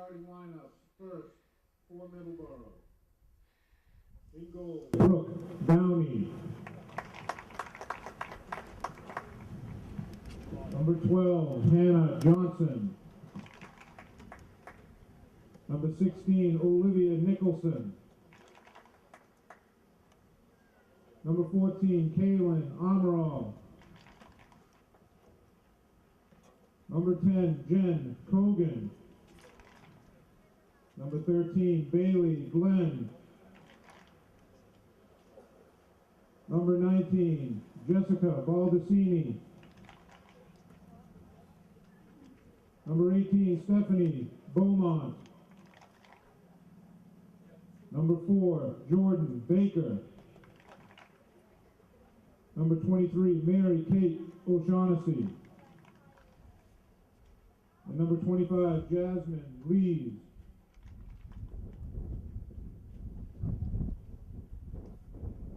starting lineups. First, for Middleboro. In goal, Brooke Downey. Number 12, Hannah Johnson. Number 16, Olivia Nicholson. Number 14, Kaylin Amaral. Number 10, Jen Cogan. Number 13, Bailey Glenn. Number 19, Jessica Baldacini. Number 18, Stephanie Beaumont. Number 4, Jordan Baker. Number 23, Mary Kate O'Shaughnessy. And number 25, Jasmine Lees.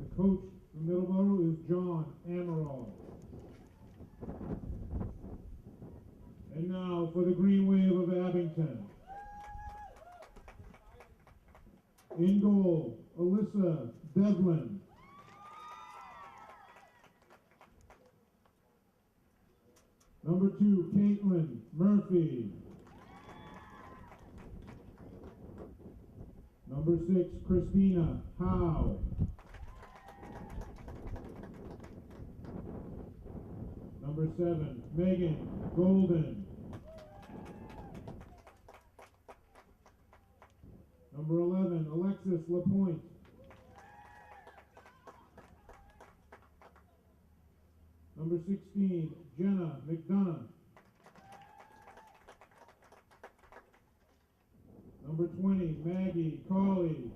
The coach from Middleboro is John Amaral. And now for the Green Wave of Abington. In goal, Alyssa Devlin. Number 2, Caitlin Murphy. Number 6, Christina Howe. Number 7, Megan Golden. Number 11, Alexis Lapointe. Number 16, Jenna McDonough. Number 20, Maggie Cawley.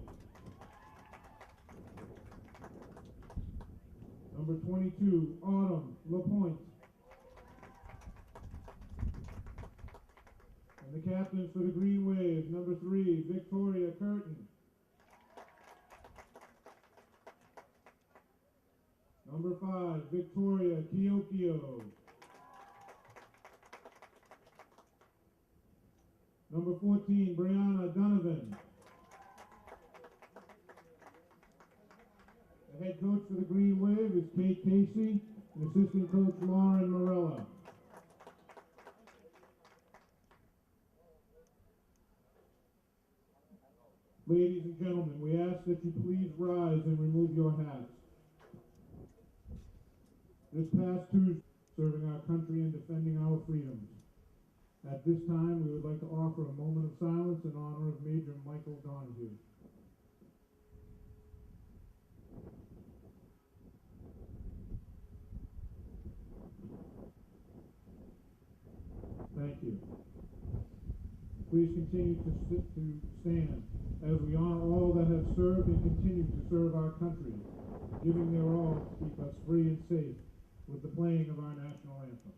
Number 22, Autumn Lapointe. And the captains for the Green Wave, number 3, Victoria Curtin. Number 5, Victoria Kiokio. Number 14, Brianna Donovan. The head coach for the Green Wave is Kate Casey, and assistant coach Lauren Morella. Ladies and gentlemen, we ask that you please rise and remove your hats. This past Tuesday, serving our country and defending our freedoms. At this time, we would like to offer a moment of silence in honor of Major Michael Donahue. Thank you. Please continue to stand as we honor all that have served and continue to serve our country, giving their all to keep us free and safe with the playing of our national anthem.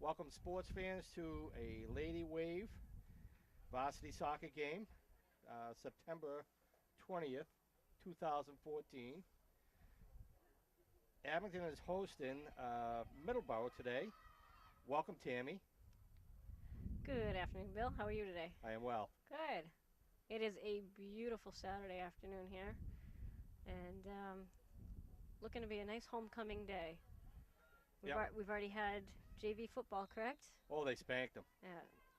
Welcome sports fans to a Lady Wave varsity soccer game, September 20th, 2014. Abington is hosting Middleboro today. Welcome, Tammy. Good afternoon, Bill. How are you today? I am well. Good. It is a beautiful Saturday afternoon here, and looking to be a nice homecoming day. We've already had JV football, correct? Oh, they spanked them. Yeah.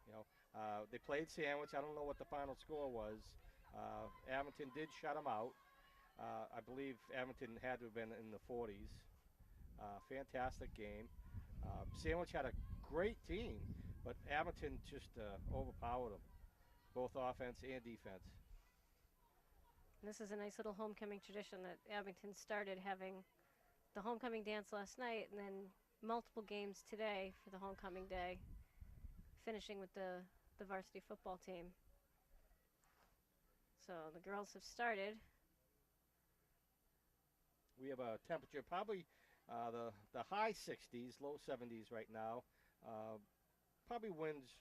You know, they played Sandwich. I don't know what the final score was. Abington did shut them out. I believe Abington had to have been in the 40s. Fantastic game. Sandwich had a great team, but Abington just overpowered them, both offense and defense. This is a nice little homecoming tradition that Abington started, having the homecoming dance last night and then multiple games today for the homecoming day, finishing with the varsity football team. So the girls have started. We have a temperature probably the high 60s, low 70s right now. Probably winds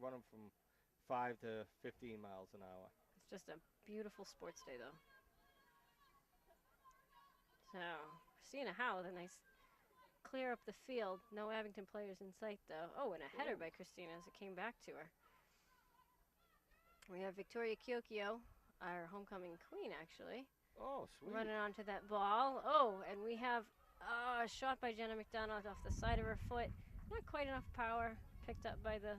running from 5 to 15 miles an hour. It's just a beautiful sports day, though. So, Christina Howe with a nice clear up the field. No Abington players in sight, though. Oh, and a header by Christina as it came back to her. We have Victoria Kiokio, our homecoming queen, actually. Oh, sweet. Running onto that ball. Oh, and we have a shot by Jenna McDonough off the side of her foot. Not quite enough power. Picked up by the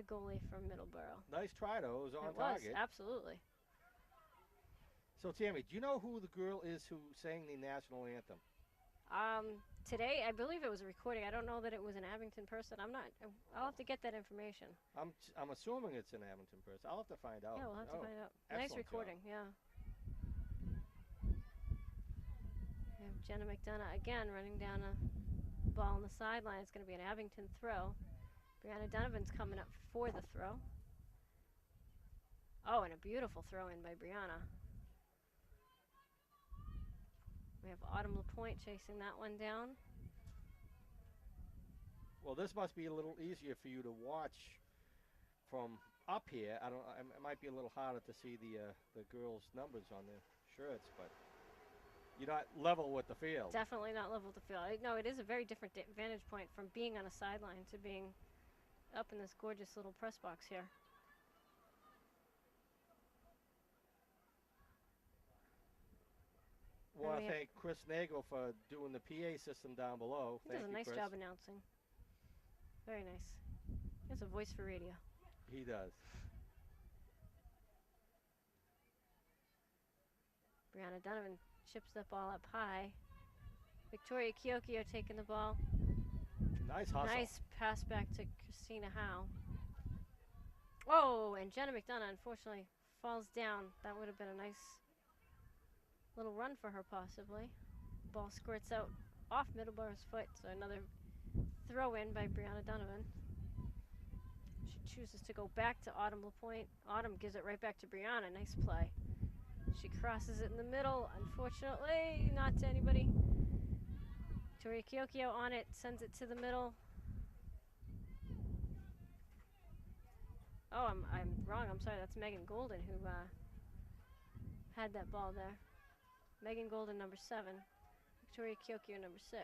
goalie from Middleboro. Nice try, though. It was on It target. was, absolutely. So, Tammy, do you know who the girl is who sang the national anthem? Today, I believe it was a recording. I don't know that it was an Abington person. I'll have to get that information. I'm assuming it's an Abington person. I'll have to find out. Yeah, we'll have to find out. Excellent Nice recording, job. yeah. We have Jenna McDonough again running down a ball on the sideline. It's going to be an Abington throw. Brianna Donovan's coming up for the throw. Oh, and a beautiful throw in by Brianna. We have Autumn LaPointe chasing that one down. Well, this must be a little easier for you to watch from up here. It might be a little harder to see the girls' numbers on their shirts, but you're not level with the field. Definitely not level with the field. No, it is a very different vantage point from being on a sideline to being up in this gorgeous little press box here. Well, I thank Chris Nagel for doing the PA system down below. He does a nice job announcing. Very nice. He has a voice for radio. He does. Brianna Donovan chips that ball up high. Victoria Kiokio taking the ball. Nice hustle. Nice pass back to Christina Howe. Oh, and Jenna McDonough unfortunately falls down. That would have been a nice little run for her possibly. Ball squirts out off Middleboro's foot, so another throw in by Brianna Donovan. She chooses to go back to Autumn LaPointe. Autumn gives it right back to Brianna. Nice play. She crosses it in the middle. Unfortunately, not to anybody. Victoria Kiokio on it, sends it to the middle. Oh, I'm wrong. I'm sorry. That's Megan Golden who had that ball there. Megan Golden, number 7. Victoria Kiokio, number 6.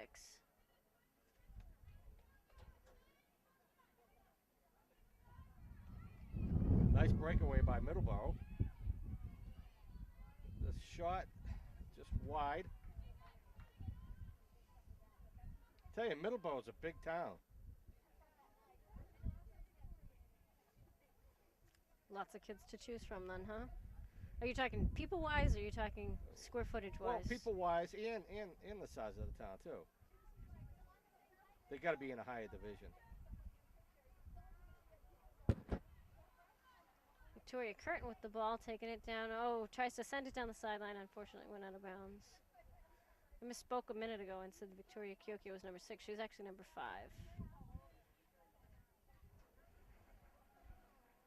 Nice breakaway by Middleboro. The shot just wide. Tell you, Middleboro's a big town. Lots of kids to choose from then, huh? Are you talking people-wise, or are you talking square footage-wise? Well, people-wise and the size of the town, too. They got to be in a higher division. Victoria Curtin with the ball, taking it down. Oh, tries to send it down the sideline. Unfortunately, went out of bounds. I misspoke a minute ago and said Victoria Kiokio was number 6. She was actually number 5.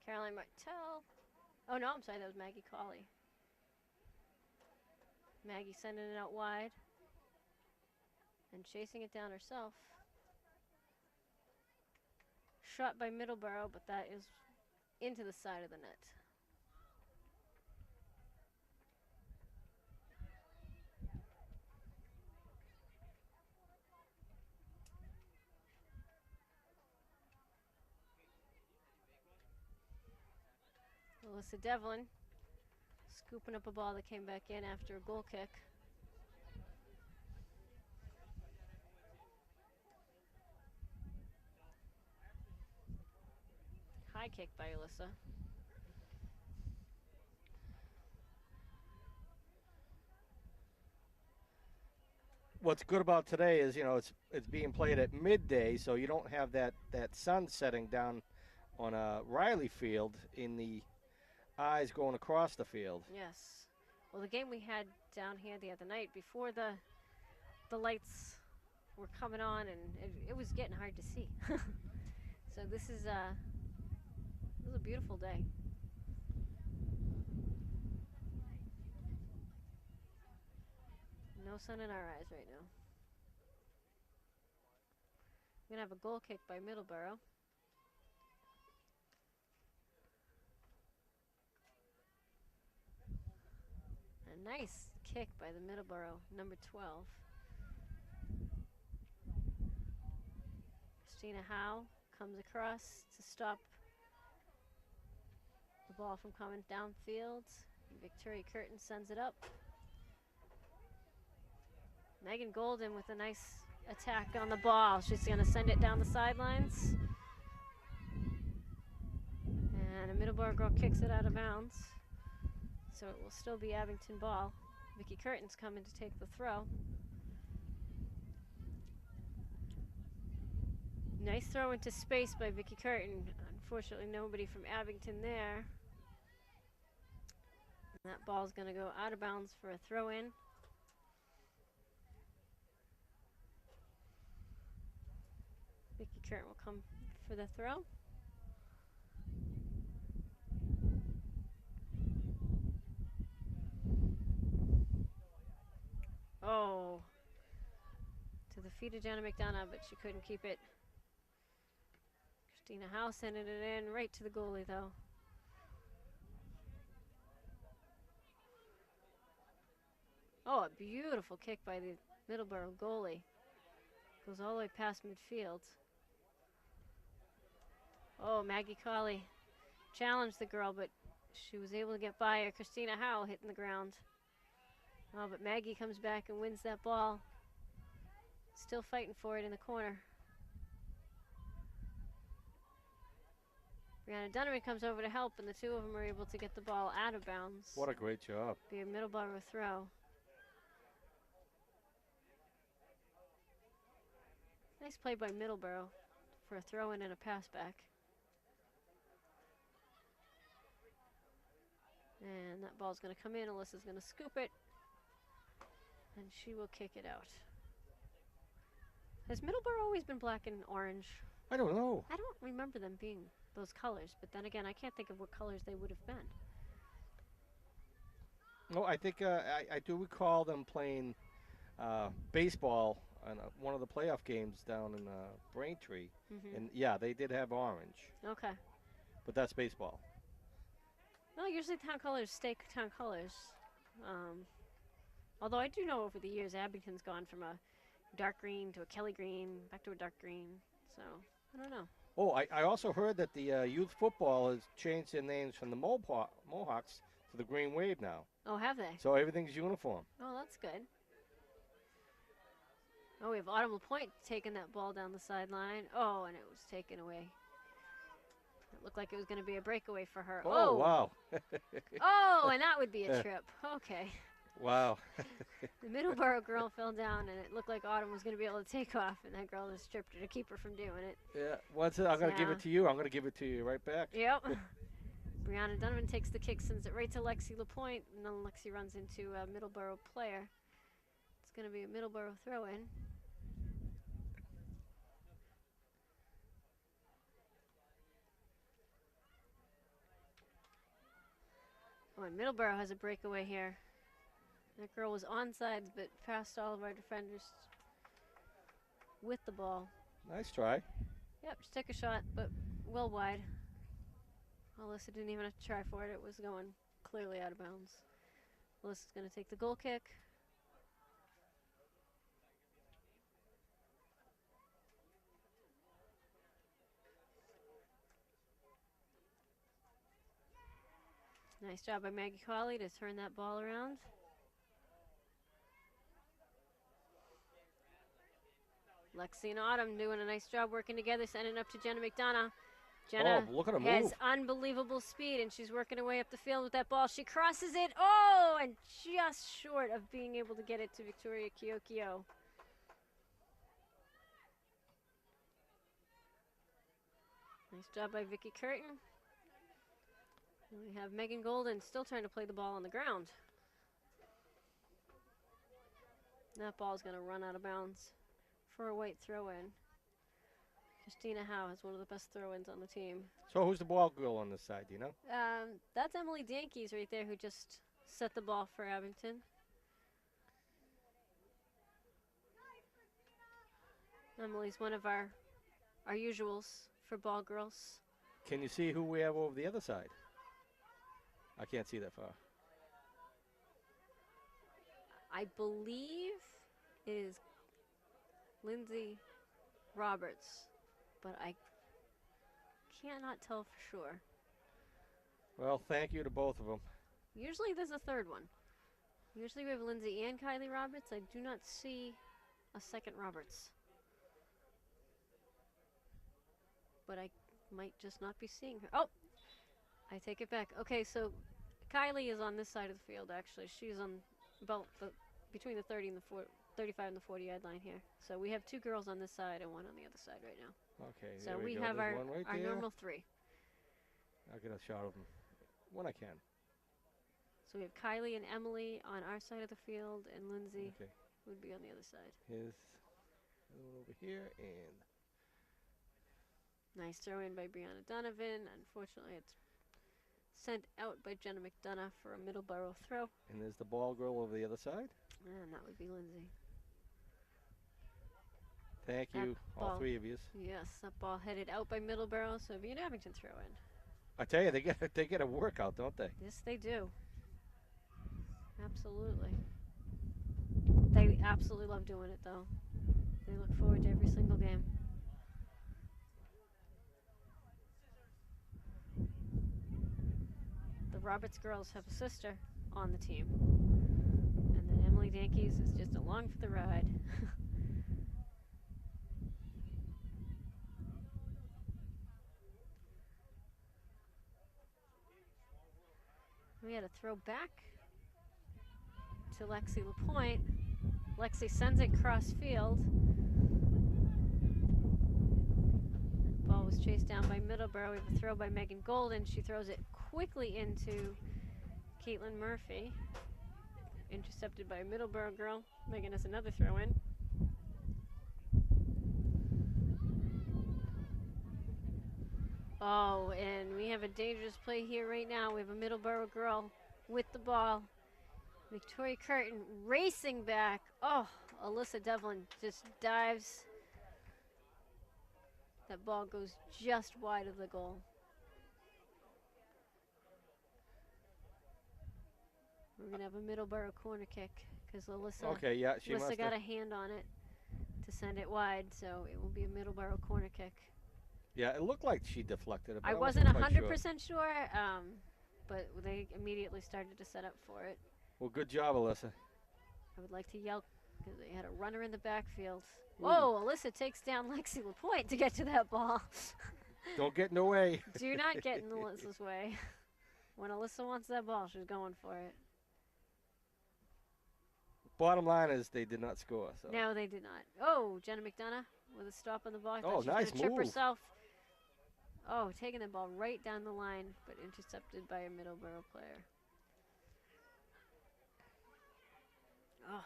Caroline Martell. Oh, no, I'm sorry. That was Maggie Colley. Maggie sending it out wide and chasing it down herself. Shot by Middleboro, but that is into the side of the net. Alyssa Devlin scooping up a ball that came back in after a goal kick. High kick by Alyssa. What's good about today is, it's being played at midday, so you don't have that sun setting down on Riley Field in the eyes going across the field. Yes. Well, the game we had down here the other night, before the lights were coming on, and it was getting hard to see. So this is a beautiful day. No sun in our eyes right now. We're going to have a goal kick by Middleboro. A nice kick by the Middleboro number 12. Christina Howe comes across to stop the ball from coming downfield. Victoria Curtin sends it up. Megan Golden with a nice attack on the ball. She's going to send it down the sidelines. And a Middleboro girl kicks it out of bounds. So it will still be Abington ball. Vicky Curtin's coming to take the throw. Nice throw into space by Vicky Curtin. Unfortunately, nobody from Abington there. And that ball's going to go out of bounds for a throw in. Vicky Curtin will come for the throw. Oh, to the feet of Jenna McDonough, but she couldn't keep it. Christina Howe sending it in right to the goalie, though. Oh, a beautiful kick by the Middleboro goalie. Goes all the way past midfield. Oh, Maggie Colley challenged the girl, but she was able to get by her. Christina Howe hitting the ground. Oh, but Maggie comes back and wins that ball. Still fighting for it in the corner. Brianna Dunnery comes over to help, and the two of them are able to get the ball out of bounds. What a great job. Be a Middleboro throw. Nice play by Middleboro for a throw-in and a pass back. And that ball's going to come in. Alyssa's going to scoop it. And she will kick it out. Has Middleboro always been black and orange? I don't know. I don't remember them being those colors, but then again, I can't think of what colors they would have been. No, I think I do recall them playing baseball on one of the playoff games down in Braintree. And yeah, they did have orange. Okay. But that's baseball. Well, usually town colors stay town colors. Although I do know over the years Abington's gone from a dark green to a Kelly green, back to a dark green. So, I don't know. Oh, I also heard that the youth football has changed their names from the Mohawks to the Green Wave now. Oh, have they? So everything's uniform. Oh, that's good. Oh, we have Autumn LaPointe taking that ball down the sideline. Oh, and it was taken away. It looked like it was going to be a breakaway for her. Oh, wow. Oh, and that would be a trip. Okay. Wow. The Middleboro girl fell down, and it looked like Autumn was going to be able to take off, and that girl just tripped her to keep her from doing it. Yeah. Once I'm going to give it to you. I'm going to give it to you right back. Yep. Brianna Donovan takes the kick, sends it right to Lexi LaPointe, and then Lexi runs into a Middleboro player. It's going to be a Middleboro throw-in. Oh, and Middleboro has a breakaway here. That girl was onside, but passed all of our defenders with the ball. Nice try. Yep, she took a shot, but well wide. Alyssa didn't even have to try for it. It was going clearly out of bounds. Alyssa's going to take the goal kick. Nice job by Maggie Colley to turn that ball around. Lexi and Autumn doing a nice job working together, sending it up to Jenna McDonough. Jenna look at her has move. unbelievable speed, and she's working her way up the field with that ball. She crosses it. Oh, and just short of being able to get it to Victoria Kiokio. Nice job by Vicky Curtin. And we have Megan Golden still trying to play the ball on the ground. That ball is going to run out of bounds for a white throw-in. Christina Howe has one of the best throw-ins on the team. So who's the ball girl on this side, do you know? That's Emily Dankeys right there, who just set the ball for Abington. Emily's one of our usuals for ball girls. Can you see who we have over the other side? I can't see that far. I believe it is Lindsay Roberts, but I cannot tell for sure. Well, thank you to both of them. Usually there's a third one. Usually we have Lindsay and Kylie Roberts. I do not see a second Roberts. But I might just not be seeing her. Oh, I take it back. Okay, so Kylie is on this side of the field, actually. She's on about between the 35 and the 40-yard line here. So we have two girls on this side and one on the other side right now. Okay, So there we go. have There's our one right our there. normal three. I'll get a shot of them when I can. So we have Kylie and Emily on our side of the field, and Lindsay Okay. would be on the other side. Here's the one over here, and Nice throw in by Brianna Donovan. Unfortunately, it's sent out by Jenna McDonough for a Middleboro throw. there's the ball girl over the other side. And that would be Lindsay. Thank That you, all ball. three of you. Yes, that ball headed out by Middleboro, so it'd be an Abington throw in. I tell you, they get a workout, don't they? Yes, they do. Absolutely. They absolutely love doing it, though. They look forward to every single game. The Roberts girls have a sister on the team. And then Emily Dankeys is just along for the ride. We had a throw back to Lexi LaPointe. Lexi sends it cross field. Ball was chased down by Middleboro. We have a throw by Megan Golden. She throws it quickly into Caitlin Murphy. Intercepted by a Middleboro girl. Megan has another throw in. Oh, and we have a dangerous play here right now. We have a Middleboro girl with the ball. Victoria Curtin racing back. Oh, Alyssa Devlin just dives. That ball goes just wide of the goal. We're going to have a Middleboro corner kick because Alyssa, Okay, yeah, she must Alyssa got have. a hand on it to send it wide, so it will be a Middleboro corner kick. Yeah, it looked like she deflected it. But I wasn't wasn't quite 100% sure, but they immediately started to set up for it. Well, good job, Alyssa. I would like to yell because they had a runner in the backfield. Whoa, Alyssa takes down Lexi LaPointe to get to that ball. Don't get in the way. Do not get in Alyssa's way. When Alyssa wants that ball, she's going for it. Bottom line is they did not score. So. No, they did not. Oh, Jenna McDonough with a stop on the ball. I thought Oh, she was nice gonna trip move. herself. Oh, taking the ball right down the line, but intercepted by a Middleboro player. Oh,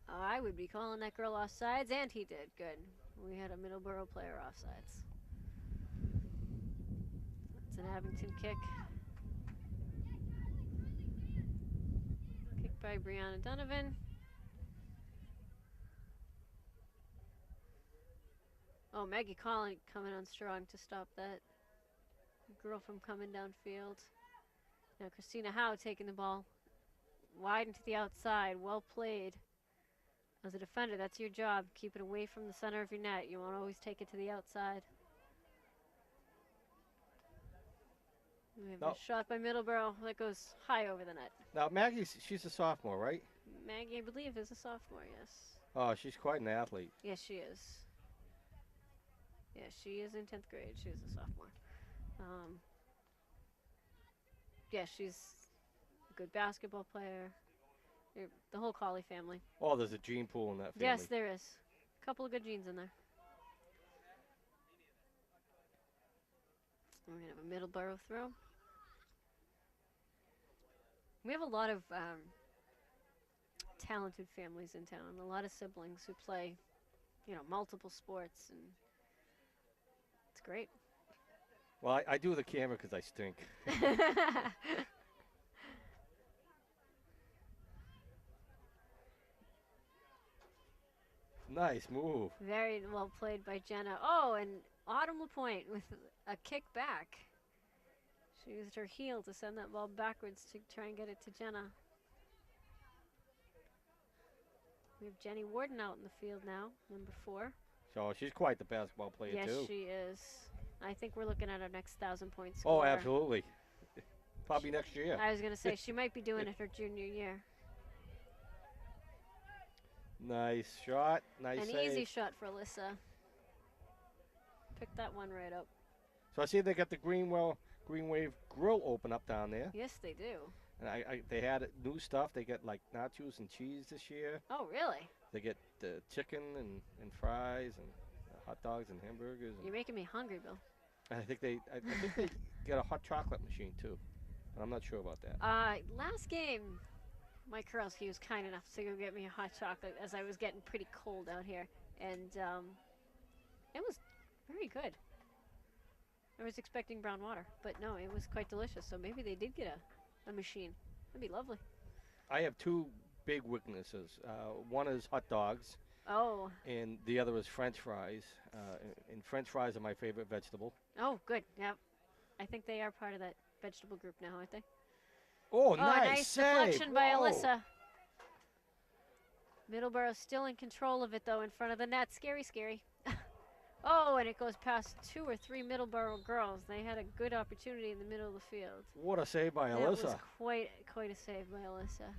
I would be calling that girl offsides, and he did. Good. We had a Middleboro player offsides. It's an Abington kick. Kick by Brianna Donovan. Oh, Maggie Collin coming on strong to stop that girl from coming downfield. Now Christina Howe taking the ball wide into the outside. Well played. As a defender, that's your job. Keep it away from the center of your net. You won't always take it to the outside. We have No. a shot by Middleboro that goes high over the net. Now, she's a sophomore, right? Maggie, I believe, is a sophomore, yes. Oh, she's quite an athlete. Yes, she is. Yeah, she is in 10th grade. She is a sophomore. Yeah, she's a good basketball player. The whole Colley family. Oh, there's a gene pool in that family. Yes, there is. A couple of good genes in there. We're going to have a Middleboro throw. We have a lot of talented families in town, a lot of siblings who play, multiple sports, and it's great. Well, I do the camera because I stink. Nice move. Very well played by Jenna. Oh, and Autumn LaPointe with a kick back. She used her heel to send that ball backwards to try and get it to Jenna. We have Jenny Warden out in the field now, number 4. So she's quite the basketball player, Yes, too. she is. I think we're looking at our next 1,000-point Oh, scorer. absolutely. Probably next year. I was going to say, she might be doing it her junior year. Nice shot. Nice An save. easy shot for Alyssa. Picked that one right up. So I see they got the Green Wave Grill open up down there. Yes, they do. And they had new stuff. They get like nachos and cheese this year. Oh, really? They get chicken and fries and hot dogs and hamburgers. And You're making me hungry, Bill. I think they get a hot chocolate machine too. But I'm not sure about that. Last game, Mike Karelski was kind enough to go get me a hot chocolate as I was getting pretty cold out here. And it was very good. I was expecting brown water, but no, it was quite delicious. So maybe they did get a machine. That'd be lovely. I have 2 big weaknesses. One is hot dogs. Oh. And the other is French fries. And French fries are my favorite vegetable. Oh, good. Yep. I think they are part of that vegetable group now, aren't they? Oh, nice save. deflection by Whoa. Alyssa. Middleboro still in control of it, though, in front of the net. Scary, scary. Oh, and it goes past 2 or 3 Middleboro girls. They had a good opportunity in the middle of the field. What a save by That Alyssa. was quite a save by Alyssa.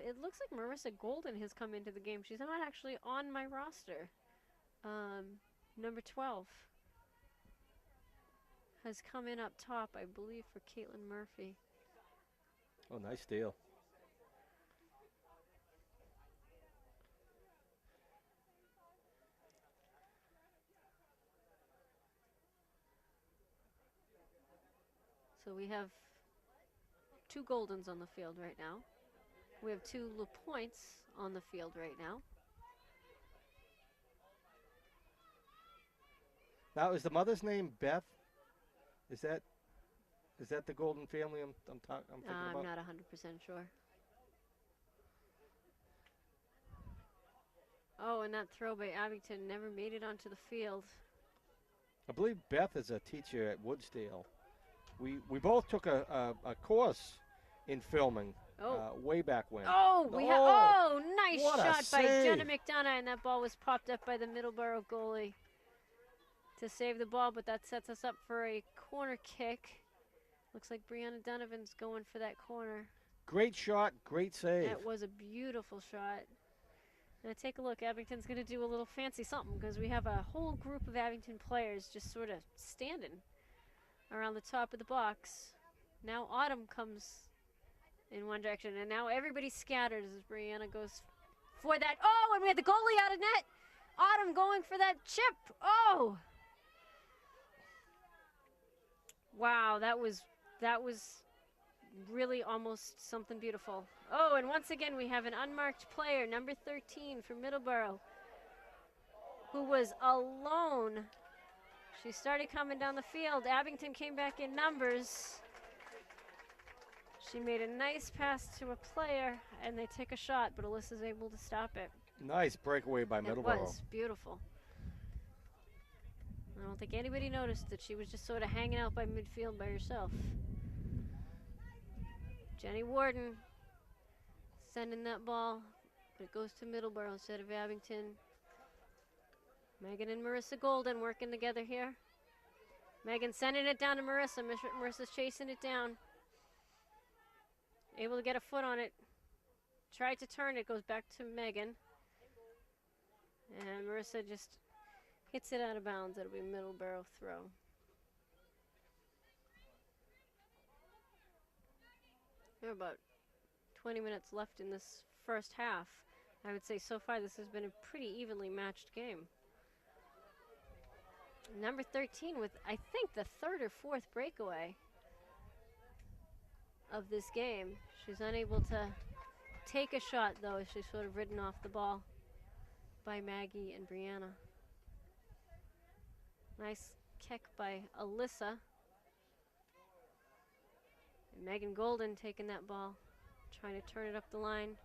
It looks like Marissa Golden has come into the game. She's not actually on my roster. Number 12 has come in up top, I believe, for Caitlin Murphy. Oh, nice steal. So we have 2 Goldens on the field right now. We have 2 LaPointes on the field right now. Now, is the mother's name Beth? Is that the Golden family I'm thinking about? I'm not 100% sure. Oh, and that throw by Abington never made it onto the field. I believe Beth is a teacher at Woodsdale. We both took a course in filming way back when. Nice What a shot by save. Jenna McDonough, and that ball was popped up by the Middleboro goalie to save the ball, but that sets us up for a corner kick. Looks like Brianna Donovan's going for that corner. Great shot, great save. That was a beautiful shot. Now take a look. Abington's going to do a little fancy something because we have a whole group of Abington players just sort of standing around the top of the box. Now Autumn comes in one direction, and now everybody scatters as Brianna goes for that. Oh, and we had the goalie out of net. Autumn going for that chip. Oh! Wow, that was really almost something beautiful. Oh, and once again we have an unmarked player, number 13 for Middleboro, who was alone. She started coming down the field. Abington came back in numbers. She made a nice pass to a player, and they take a shot, but Alyssa's able to stop it. Nice breakaway by Middleboro. It was beautiful. I don't think anybody noticed that she was just sort of hanging out by midfield by herself. Jenny Warden sending that ball, but it goes to Middleboro instead of Abington. Megan and Marissa Golden working together here. Megan sending it down to Marissa. Marissa's chasing it down. Able to get a foot on it. Tried to turn it, goes back to Megan. And Marissa just hits it out of bounds. It'll be a Middleboro throw. There are about 20 minutes left in this first half. I would say so far this has been a pretty evenly matched game. Number 13 with, I think, the third or fourth breakaway of this game. She's unable to take a shot, though. She's sort of ridden off the ball by Maggie and Brianna. Nice kick by Alyssa. And Megan Golden taking that ball, trying to turn it up the line.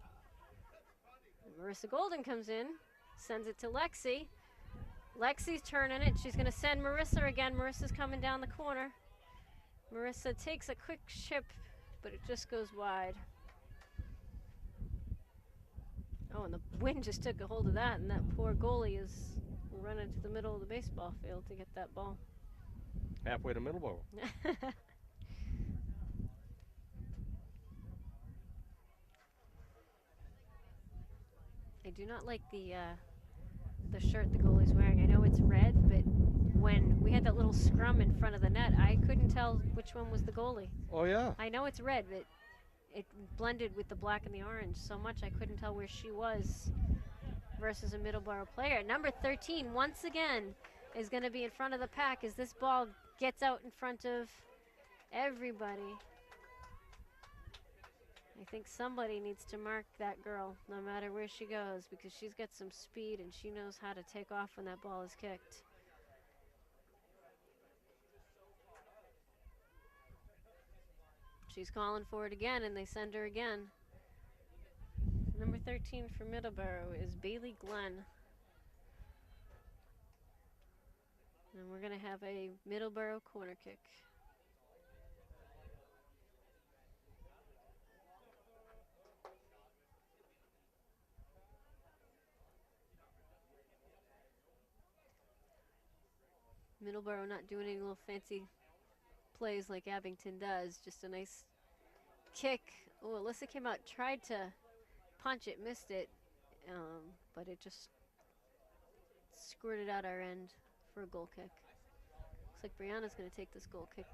And Marissa Golden comes in, sends it to Lexi. Lexi's turning it. She's going to send Marissa again. Marissa's coming down the corner. Marissa takes a quick chip, but it just goes wide. Oh, and the wind just took a hold of that, and that poor goalie is running to the middle of the baseball field to get that ball. Halfway to Middleboro. I do not like the shirt the goalie's wearing. I know it's red, but when we had that little scrum in front of the net, I couldn't tell which one was the goalie. Oh, yeah. I know it's red, but it blended with the black and the orange so much I couldn't tell where she was versus a Middleboro player. Number 13, once again, is going to be in front of the pack as this ball gets out in front of everybody. I think somebody needs to mark that girl no matter where she goes, because she's got some speed and she knows how to take off when that ball is kicked. She's calling for it again, and they send her again. Number 13 for Middleboro is Bailey Glenn. And we're going to have a Middleboro corner kick. Middleboro not doing any little fancy plays like Abington does. Just a nice kick. Oh, Alyssa came out, tried to punch it, missed it, but it just squirted out our end for a goal kick. Looks like Brianna's going to take this goal kick.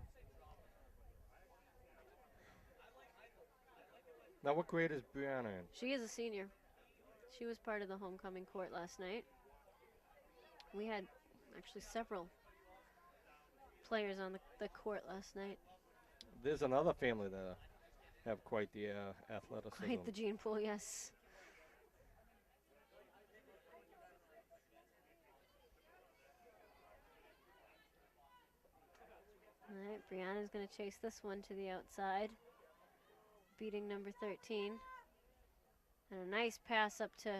Now, what grade is Brianna in? She is a senior. She was part of the homecoming court last night. We had actually several players on the court last night. There's another family that have quite the athleticism. Quite the gene pool, yes. All right, Brianna's going to chase this one to the outside, beating number 13. And a nice pass up to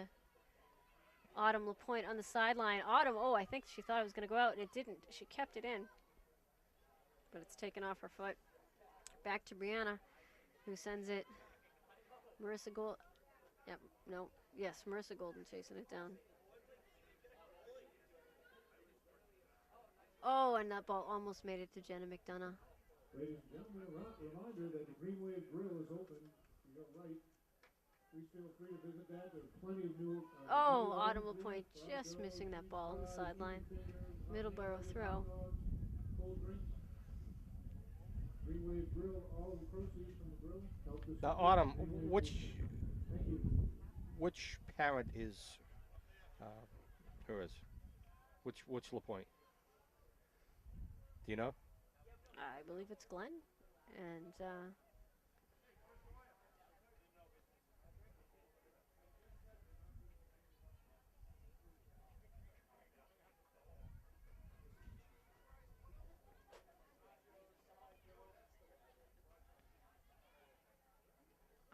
Autumn LaPointe on the sideline. Autumn, oh, I think she thought it was going to go out, and it didn't. She kept it in, but it's taken off her foot. Back to Brianna, who sends it. Marissa Gold. Yep, no. Yes, Marissa Golden chasing it down. Oh, and that ball almost made it to Jenna McDonough. Ladies and gentlemen, a reminder that the Green Wave Grill is open. You go right. Please feel free to visit that. There's plenty of new. Oh, Autumn LaPointe just missing that ball on the sideline. Middleboro throw. Cold drinks. Green Wave Grill, all the proceeds from the grill help us. Now, Autumn, Thank you. which parent is hers? Which LaPointe? Do you know? I believe it's Glenn. And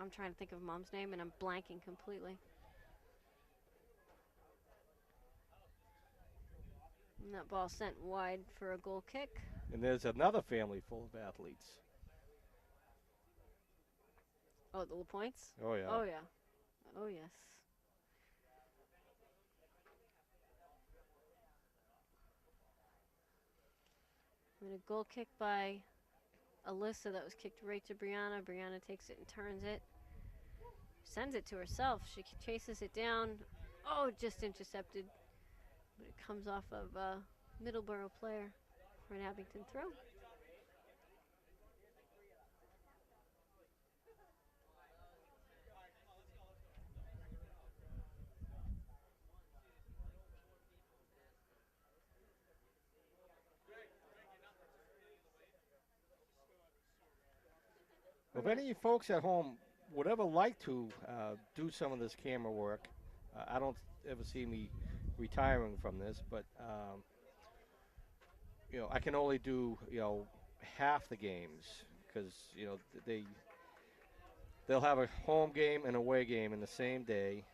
I'm trying to think of mom's name, and I'm blanking completely. And that ball sent wide for a goal kick. And there's another family full of athletes. Oh, the LaPointes? Oh, yeah. Oh, yeah. Oh, yes. And a goal kick by Alyssa that was kicked right to Brianna. Brianna takes it and turns it. Sends it to herself. She chases it down. Oh, just intercepted. But it comes off of a Middleboro player for an Abington throw. Well, if any of you folks at home would ever like to do some of this camera work, I don't ever see me retiring from this, but I can only do half the games because they'll have a home game and away game in the same day.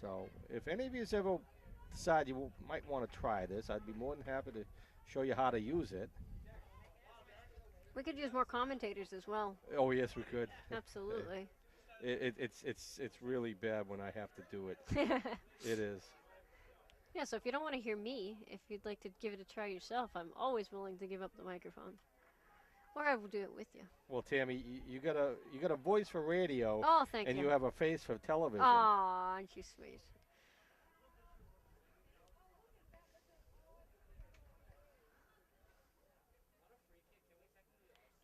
So if any of you ever decide you might want to try this, I'd be more than happy to show you how to use it. We could use more commentators as well. Oh yes, we could. Absolutely. It's really bad when I have to do it. It is. Yeah, so if you don't want to hear me, if you'd like to give it a try yourself, I'm always willing to give up the microphone. Or I will do it with you. Well, Tammy, you got a voice for radio. Oh, thank you. And you have a face for television. Aw, aren't you sweet?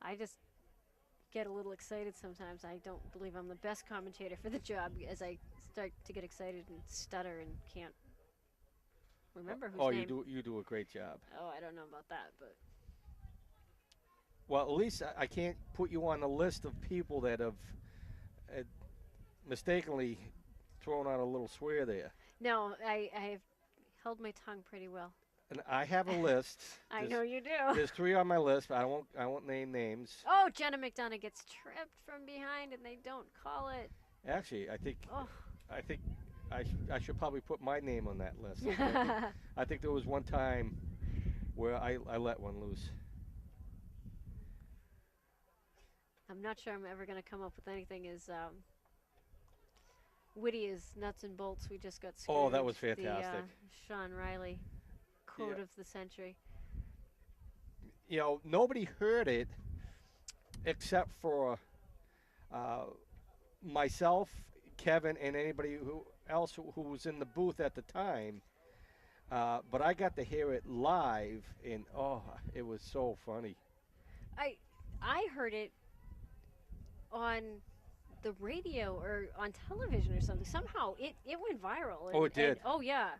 I just get a little excited sometimes. I don't believe I'm the best commentator for the job as I start to get excited and stutter and can't remember whose name. Oh, you do a great job. Oh, I don't know about that, but. Well, at least I can't put you on the list of people that have mistakenly thrown out a little swear there. No, I have held my tongue pretty well. And I have a list. I know you do. There's 3 on my list, but I won't name names. Oh, Jenna McDonough gets tripped from behind and they don't call it. Actually, I think I should probably put my name on that list. I think there was one time where I let one loose. I'm not sure I'm ever going to come up with anything as witty as nuts and bolts. We just got screwed. Oh, that was fantastic. The Sean Riley quote of the century. Nobody heard it except for myself, Kevin, and anybody else who was in the booth at the time. But I got to hear it live, and it was so funny. I heard it on the radio or on television or something. Somehow it went viral. It did. Oh, yeah.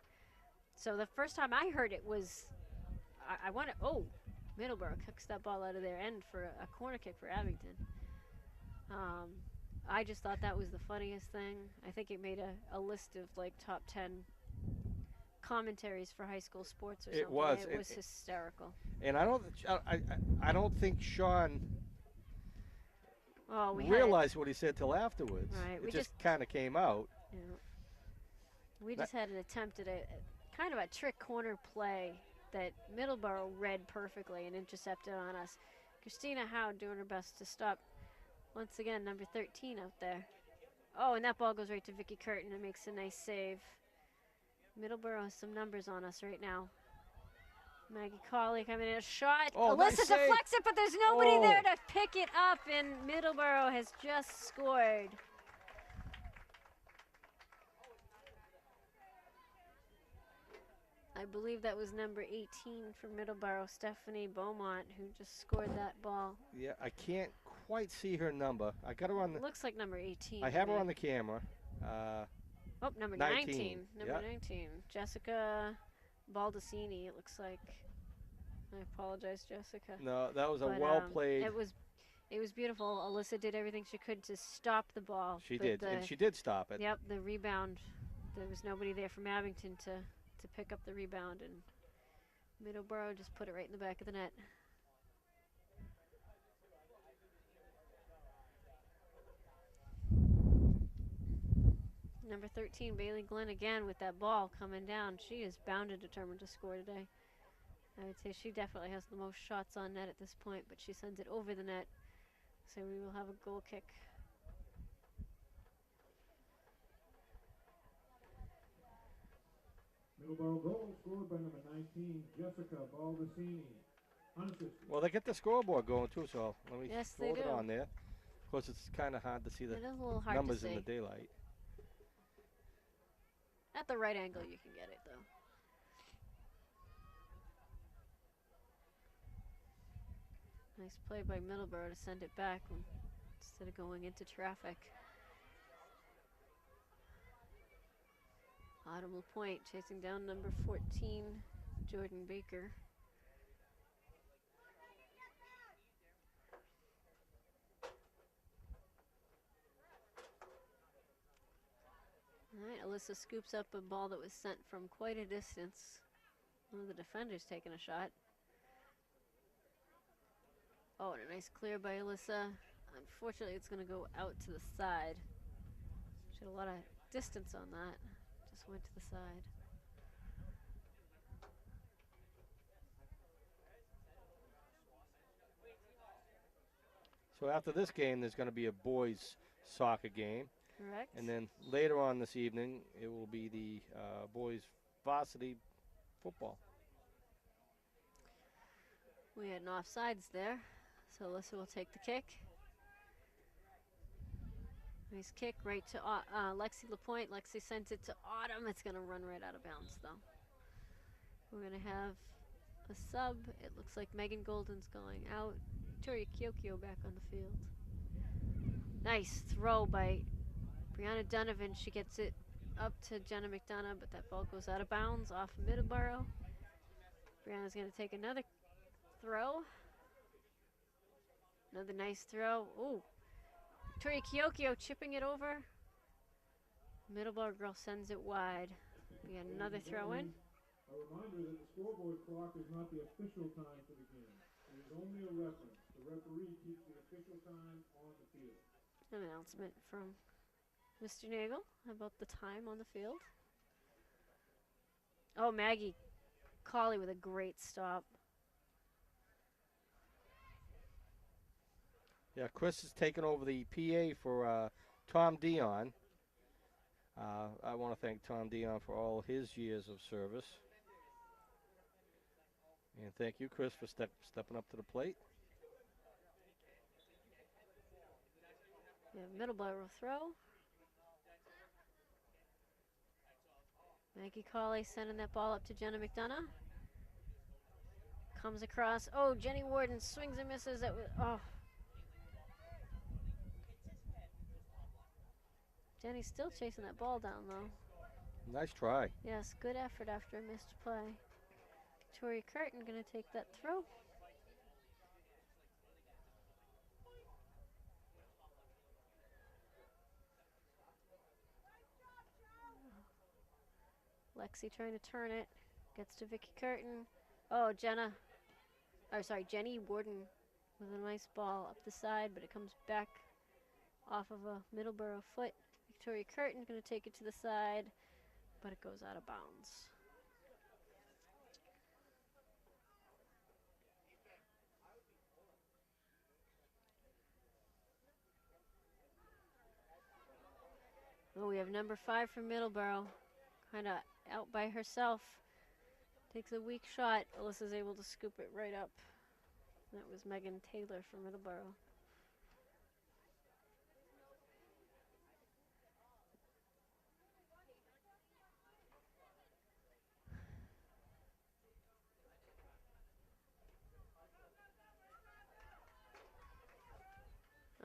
So the first time I heard it was, I wanted, Middleboro kicks that ball out of their end for a corner kick for Abington. I just thought that was the funniest thing. I think it made a list of like top 10 commentaries for high school sports or something. It was. It was hysterical. And I don't think Sean realized what he said till afterwards. Right. It just kind of came out. Yeah. We just had an attempt at a kind of a trick corner play that Middleboro read perfectly and intercepted on us. Christina Howe doing her best to stop, once again, number 13 out there. Oh, and that ball goes right to Vicky Curtin and makes a nice save. Middleboro has some numbers on us right now. Maggie Cawley coming in a shot. Oh, Alyssa nice deflects it, but there's nobody there to pick it up, and Middleboro has just scored. I believe that was number 18 for Middleboro, Stephanie Beaumont, who just scored that ball. Yeah, I can't quite see her number. I got her on the. Looks like number 18. I have her on the camera. Number 19. Number 19. Jessica Baldacini, it looks like. I apologize, Jessica. No, that was a well played. It was beautiful. Alyssa did everything she could to stop the ball. She did, and she did stop it. Yep, the rebound. There was nobody there from Abington to pick up the rebound, and Middleboro just put it right in the back of the net. Number 13, Bailey Glenn again with that ball coming down. She is bound and determined to score today. I would say she definitely has the most shots on net at this point, but she sends it over the net. So we will have a goal kick. Middleboro goal scored by number 19, Jessica Baldacini. Unassisted. Well, they get the scoreboard going too, so let me Yes, throw they it do. on there. Of course, it's kind of hard to see the It is a little hard numbers to see. in the daylight. At the right angle, you can get it, though. Nice play by Middleboro to send it back instead of going into traffic. Audible Point chasing down number 14, Jordan Baker. All right, Alyssa scoops up a ball that was sent from quite a distance. One of the defenders taking a shot. Oh, and a nice clear by Alyssa. Unfortunately, it's going to go out to the side. She had a lot of distance on that. Just went to the side. So after this game, there's going to be a boys soccer game. Correct. And then later on this evening, it will be the boys varsity football. We had an offsides there, so Alyssa will take the kick. Nice kick right to Lexi LaPointe. Lexi sent it to Autumn. It's going to run right out of bounds, though. We're going to have a sub. It looks like Megan Golden's going out. Victoria Kyokyo back on the field. Nice throw by Brianna Donovan. She gets it up to Jenna McDonough, but that ball goes out of bounds off Middleboro. Brianna's going to take another throw. Another nice throw. Ooh. Victoria Kyokyo chipping it over. Middleboro girl sends it wide. We got another throw in. A reminder that the scoreboard clock is not the official time for the game. It is only a reference. The referee keeps the official time on the field. An announcement from Mr. Nagel about the time on the field. Oh, Maggie Colley with a great stop. Yeah, Chris is taking over the PA for Tom Dion. I want to thank Tom Dion for all his years of service. And thank you, Chris, for stepping up to the plate. Yeah, Middleboro throw. Maggie Colley sending that ball up to Jenna McDonough. Comes across. Oh, Jenny Warden swings and misses. That was, oh. Jenny's still chasing that ball down, though. Nice try. Yes, good effort after a missed play. Victoria Curtin going to take that throw. Lexi trying to turn it. Gets to Vicky Curtin. Oh, Jenny Warden with a nice ball up the side, but it comes back off of a Middleboro foot. Victoria Curtin going to take it to the side, but it goes out of bounds. Oh, we have number 5 from Middleboro, kind of out by herself. Takes a weak shot. Alyssa's able to scoop it right up. That was Megan Taylor from Middleboro.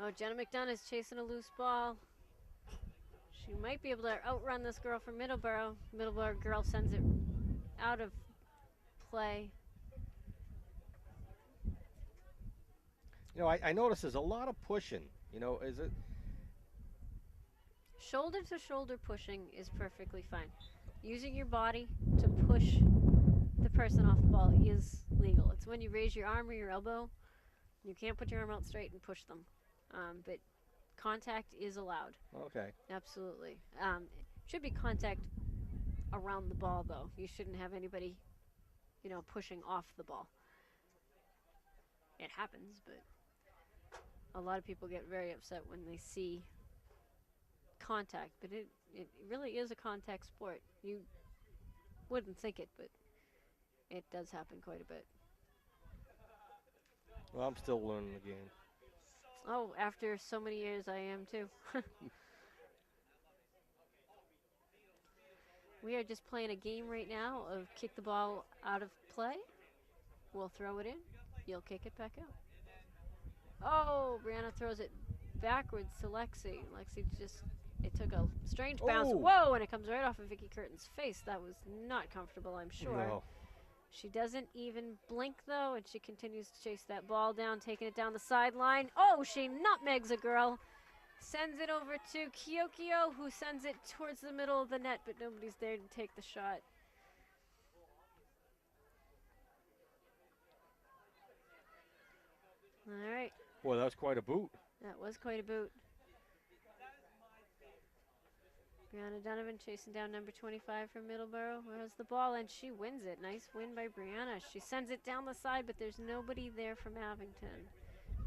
Oh, Jenna McDonough is chasing a loose ball. She might be able to outrun this girl from Middleboro. Middleboro girl sends it out of play. You know, I notice there's a lot of pushing. You know, is it? Shoulder to shoulder pushing is perfectly fine. Using your body to push the person off the ball is legal. It's when you raise your arm or your elbow. You can't put your arm out straight and push them. But contact is allowed. Okay. Absolutely. Should be contact around the ball, though. You shouldn't have anybody, pushing off the ball. It happens, but a lot of people get very upset when they see contact. But it really is a contact sport. You wouldn't think it, but it does happen quite a bit. Well, I'm still learning the game. Oh, after so many years, I am too. We are just playing a game right now of kick the ball out of play. We'll throw it in. You'll kick it back out. Oh, Brianna throws it backwards to Lexi. Lexi it took a strange bounce. Oh. Whoa, and it comes right off of Vicky Curtin's face. That was not comfortable, I'm sure. No. She doesn't even blink, though, and she continues to chase that ball down, taking it down the sideline. Oh, she nutmegs a girl. Sends it over to Kyokyo, who sends it towards the middle of the net, but nobody's there to take the shot. All right. Boy, that was quite a boot. That was quite a boot. Brianna Donovan chasing down number 25 from Middleboro. Where's the ball? And she wins it. Nice win by Brianna. She sends it down the side, but there's nobody there from Abington.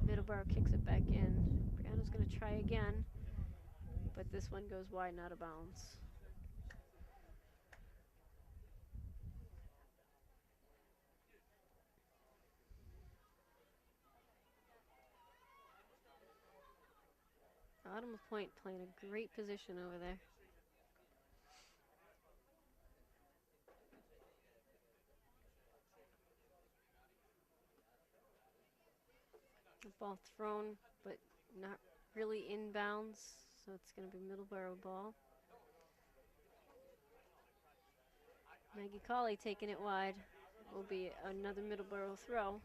Middleboro kicks it back in. Brianna's going to try again, but this one goes wide and out of bounds. Autumn Point playing a great position over there. The ball thrown, but not really inbounds, so it's going to be Middleboro ball. Maggie Colley taking it wide. Will be another Middleboro throw.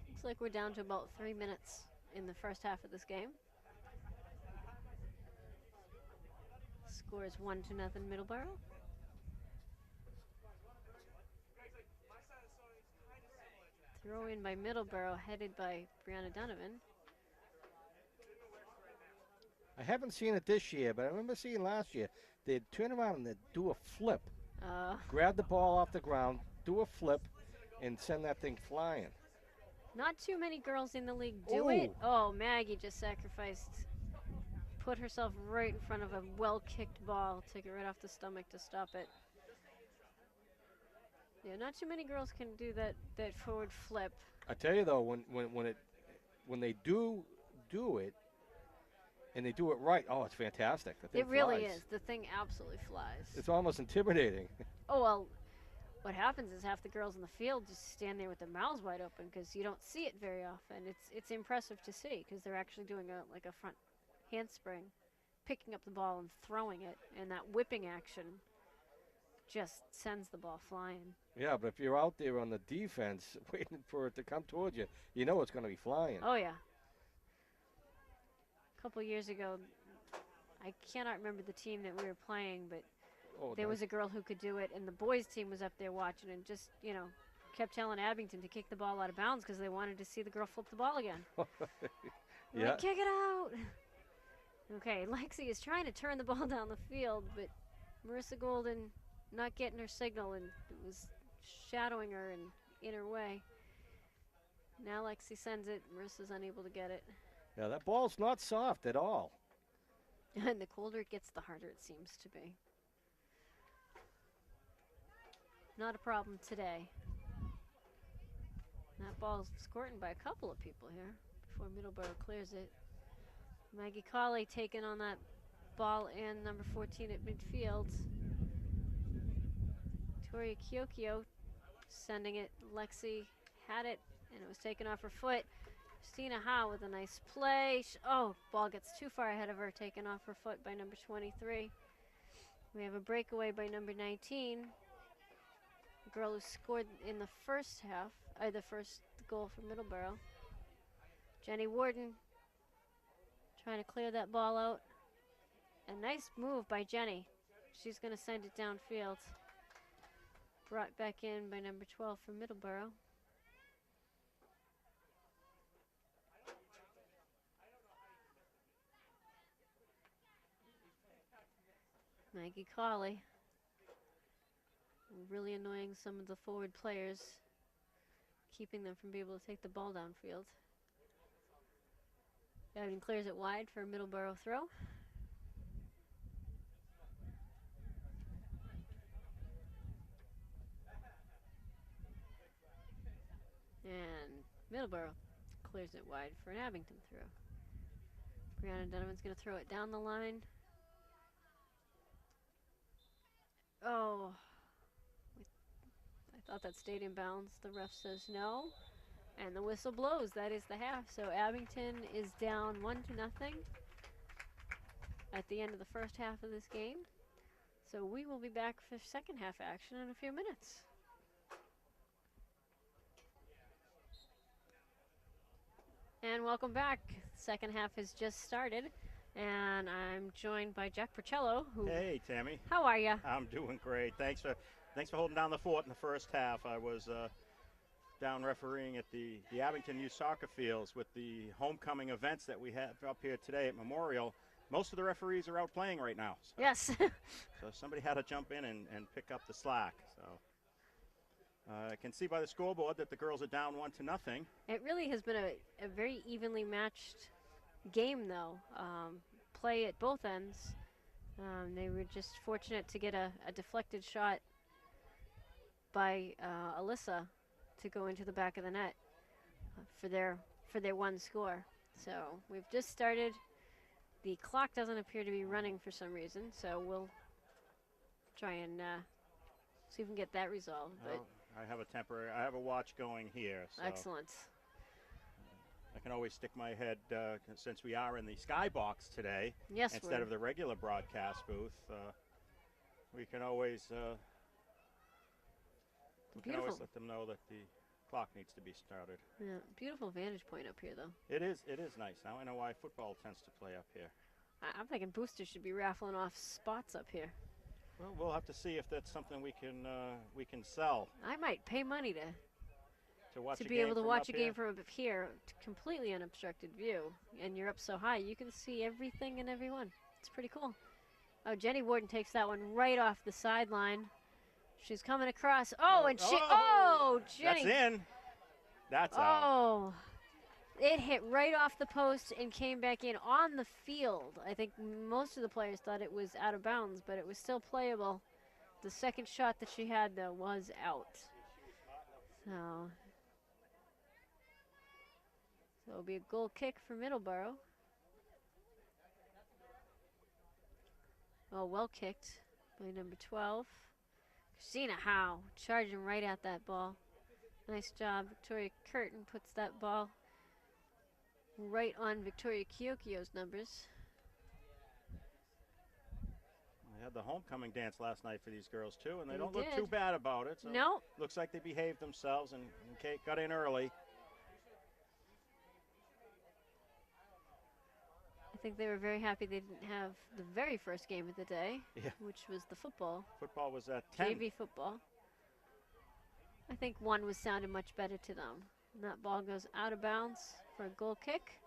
Looks like we're down to about 3 minutes in the first half of this game. Score is 1-0 Middleboro. Throw in by Middleboro, headed by Brianna Donovan. I haven't seen it this year, but I remember seeing last year. They'd turn around and they'd do a flip. Grab the ball off the ground, do a flip, and send that thing flying. Not too many girls in the league do it. Oh, Maggie just sacrificed. Put herself right in front of a well-kicked ball. Took it right off the stomach to stop it. Yeah, not too many girls can do that forward flip. I tell you though, when they do it, and they do it right, oh, it's fantastic. The thing It really flies. is. The thing absolutely flies. It's almost intimidating. Oh, well, what happens is half the girls in the field just stand there with their mouths wide open because you don't see it very often. It's impressive to see because they're actually doing a front handspring, picking up the ball and throwing it, and that whipping action just sends the ball flying. Yeah, but if you're out there on the defense waiting for it to come towards you, you know it's going to be flying. Oh, yeah. A couple years ago, I cannot remember the team that we were playing, but there was a girl who could do it, and the boys' team was up there watching and just, kept telling Abington to kick the ball out of bounds because they wanted to see the girl flip the ball again. Yeah. Like, kick it out! Okay, Lexi is trying to turn the ball down the field, but Marissa Golden not getting her signal, and it was shadowing her and in her way. Now Lexi sends it. Marissa's unable to get it. Yeah, that ball's not soft at all. And the colder it gets, the harder it seems to be. Not a problem today. That ball's squirting by a couple of people here before Middleboro clears it. Maggie Colley taking on that ball and number 14 at midfield. Victoria Kyokyo sending it. Lexi had it, and it was taken off her foot. Christina Howe with a nice play. Ball gets too far ahead of her, taken off her foot by number 23. We have a breakaway by number 19. The girl who scored in the first half, the first goal for Middleboro. Jenny Warden trying to clear that ball out. A nice move by Jenny. She's going to send it downfield. Brought back in by number 12 from Middleboro. Maggie Colley. Really annoying some of the forward players, keeping them from being able to take the ball downfield. Abington clears it wide for a Middleboro throw. And Middleboro clears it wide for an Abington throw. Brianna Donovan's going to throw it down the line. Oh, I thought that stayed in bounds. The ref says no. And the whistle blows. That is the half. So Abington is down 1-0 at the end of the first half of this game. So we will be back for second half action in a few minutes. And welcome back. Second half has just started. And I'm joined by Jack Porcello. Hey, Tammy. How are you? I'm doing great. Thanks for holding down the fort in the first half. I was down refereeing at the Abington Youth Soccer Fields with the homecoming events that we have up here today at Memorial. Most of the referees are out playing right now. So, yes. so somebody had to jump in and pick up the slack. So I can see by the scoreboard that the girls are down 1-0. It really has been a very evenly matched game, though. Play at both ends. They were just fortunate to get a deflected shot by Alyssa to go into the back of the net for their one score. So we've just started. The clock doesn't appear to be running for some reason, so we'll try and see if we can get that resolved. But I have a watch going here. So excellent. I can always stick my head, since we are in the skybox today, Yes, instead of the regular broadcast booth. We can always let them know that the clock needs to be started. Yeah, beautiful vantage point up here, though. It is nice. Now I know why football tends to play up here. I'm thinking boosters should be raffling off spots up here. Well, we'll have to see if that's something we can sell. I might pay money To be able to watch a game from up here, completely unobstructed view, and you're up so high you can see everything and everyone. It's pretty cool. Oh, Jenny Warden takes that one right off the sideline. She's coming across. Oh, and she. Oh, Jenny. That's in. That's out. Oh, it hit right off the post and came back in on the field. I think most of the players thought it was out of bounds, but it was still playable. The second shot that she had, though, was out. So it'll be a goal kick for Middleboro. Oh, well kicked by number 12. Christina Howe charging right at that ball. Nice job. Victoria Curtin puts that ball right on Victoria Kiokio's numbers. They had the homecoming dance last night for these girls, too, and they They don't look did. too bad about it. So No. looks like they behaved themselves and Kate got in early. I think they were very happy they didn't have the very first game of the day, Yeah. which was the football, Football was at 10. JV football. I think one was sounded much better to them. And that ball goes out of bounds for a goal kick.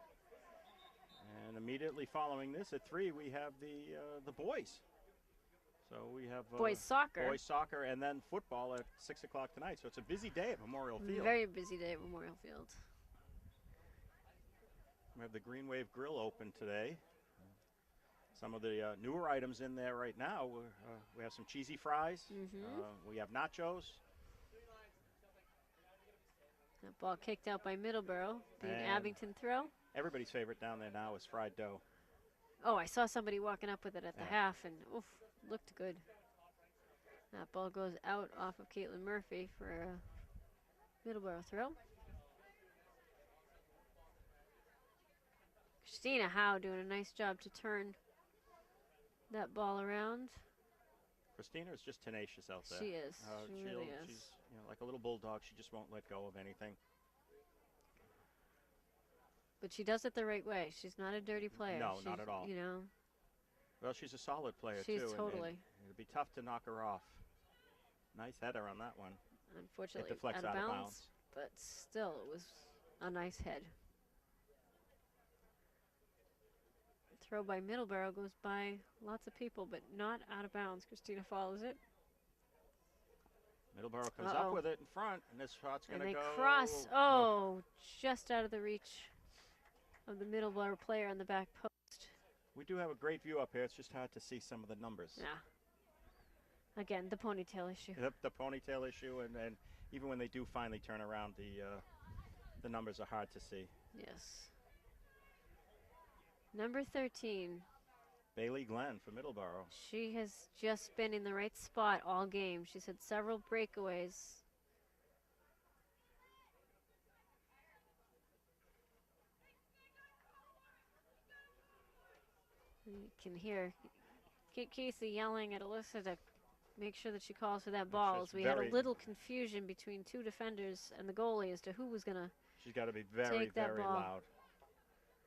And immediately following this, at 3, we have the boys. So we have Boys soccer. boys soccer, and then football at 6 o'clock tonight. So it's a busy day at Memorial Field. Very busy day at Memorial Field. We have the Green Wave Grill open today. Some of the newer items in there right now. We have some cheesy fries. We have nachos. That ball kicked out by Middleboro, being And Abington throw. Everybody's favorite down there now is fried dough. Oh, I saw somebody walking up with it at the Yeah. half, and oof, looked good. That ball goes out off of Caitlin Murphy for a Middleboro throw. Christina Howe doing a nice job to turn that ball around. Christina is just tenacious out there. She is. She really is. She's like a little bulldog. She just won't let go of anything. But she does it the right way. She's not a dirty player. No, She's, not at all. You know, Well, she's a solid player, she's too. and totally. it'd be tough to knock her off. Nice header on that one. Unfortunately, It deflects out of bounds. but still, it was a nice head. throw by Middleboro goes by lots of people, but not out of bounds. Christina follows it. Middleboro comes Uh-oh. up with it in front, and this shot's going And to they go. cross. Oh, just out of the reach of the Middleboro player on the back post. We do have a great view up here. It's just hard to see some of the numbers. Yeah. Again, the ponytail issue. The ponytail issue, and even when they do finally turn around, the numbers are hard to see. Yes. Number 13. Bailey Glenn for Middleboro. She has just been in the right spot all game. She's had several breakaways. You can hear Kate Casey yelling at Alyssa to make sure that she calls for that ball. As we had a little confusion between two defenders and the goalie as to who was going to She's got to be very, take that very ball. loud.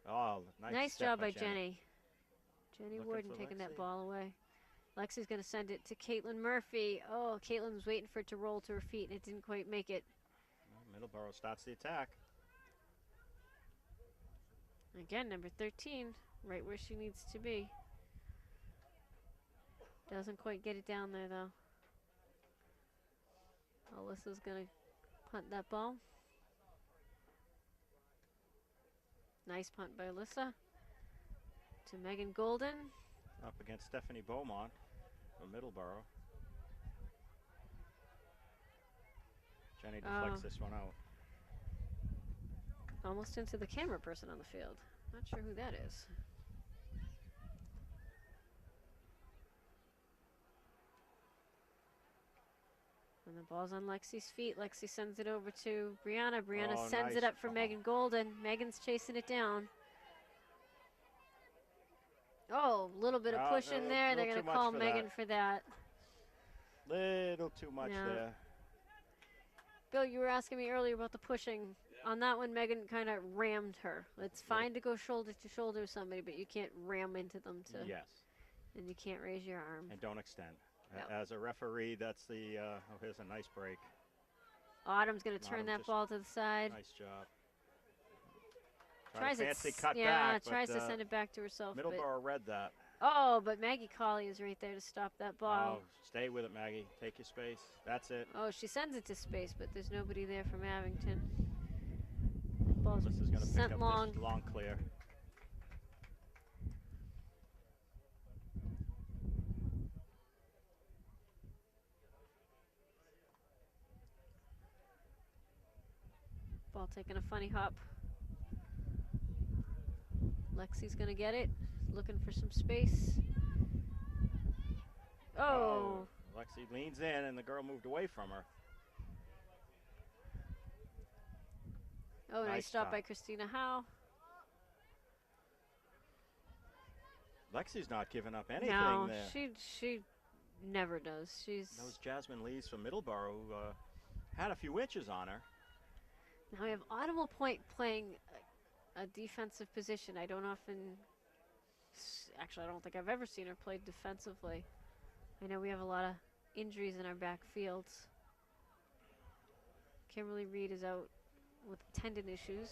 Oh, Nice step job by Jenny. Jenny Looking Warden for taking that Lexi. ball away. Lexi's going to send it to Caitlin Murphy. Oh, Caitlin was waiting for it to roll to her feet, and it didn't quite make it. Middleboro starts the attack. Again, number 13, right where she needs to be. Doesn't quite get it down there, though. Alyssa's going to punt that ball. Nice punt by Alyssa. To Megan Golden. Up against Stephanie Beaumont from Middleboro. Jenny deflects this one out. Almost into the camera person on the field. Not sure who that is. And the ball's on Lexi's feet. Lexi sends it over to Brianna. Brianna sends nice it up for ball. Megan Golden. Megan's chasing it down. Oh, a little bit of push in there. They're going to call Megan for that. Little too much there. Bill, you were asking me earlier about the pushing. On that one, Megan kind of rammed her. It's fine to go shoulder to shoulder with somebody, but you can't ram into them to. Yes. And you can't raise your arm. And don't extend. Yep. As a referee, that's the, here's a nice break. Autumn's going to turn that ball to the side. Nice job. Tries fancy it, cut yeah, back. tries to send it back to herself. Middleboro read that. Oh, but Maggie Colley is right there to stop that ball. Oh, stay with it, Maggie. Take your space. That's it. Oh, she sends it to space, but there's nobody there from Abington. Ball's This is going to pick sent up long. this long clear. Ball taking a funny hop. Lexi's going to get it. Looking for some space. Oh. Lexi leans in, and the girl moved away from her. Oh, nice stop stop. by Christina Howe. Lexi's not giving up anything No, there. she never does. She's. That was Jasmine Lees from Middleboro who had a few inches on her. Now we have Audible Point playing a defensive position. I don't often. Actually, I don't think I've ever seen her play defensively. I know we have a lot of injuries in our backfields. Kimberly Reed is out with tendon issues.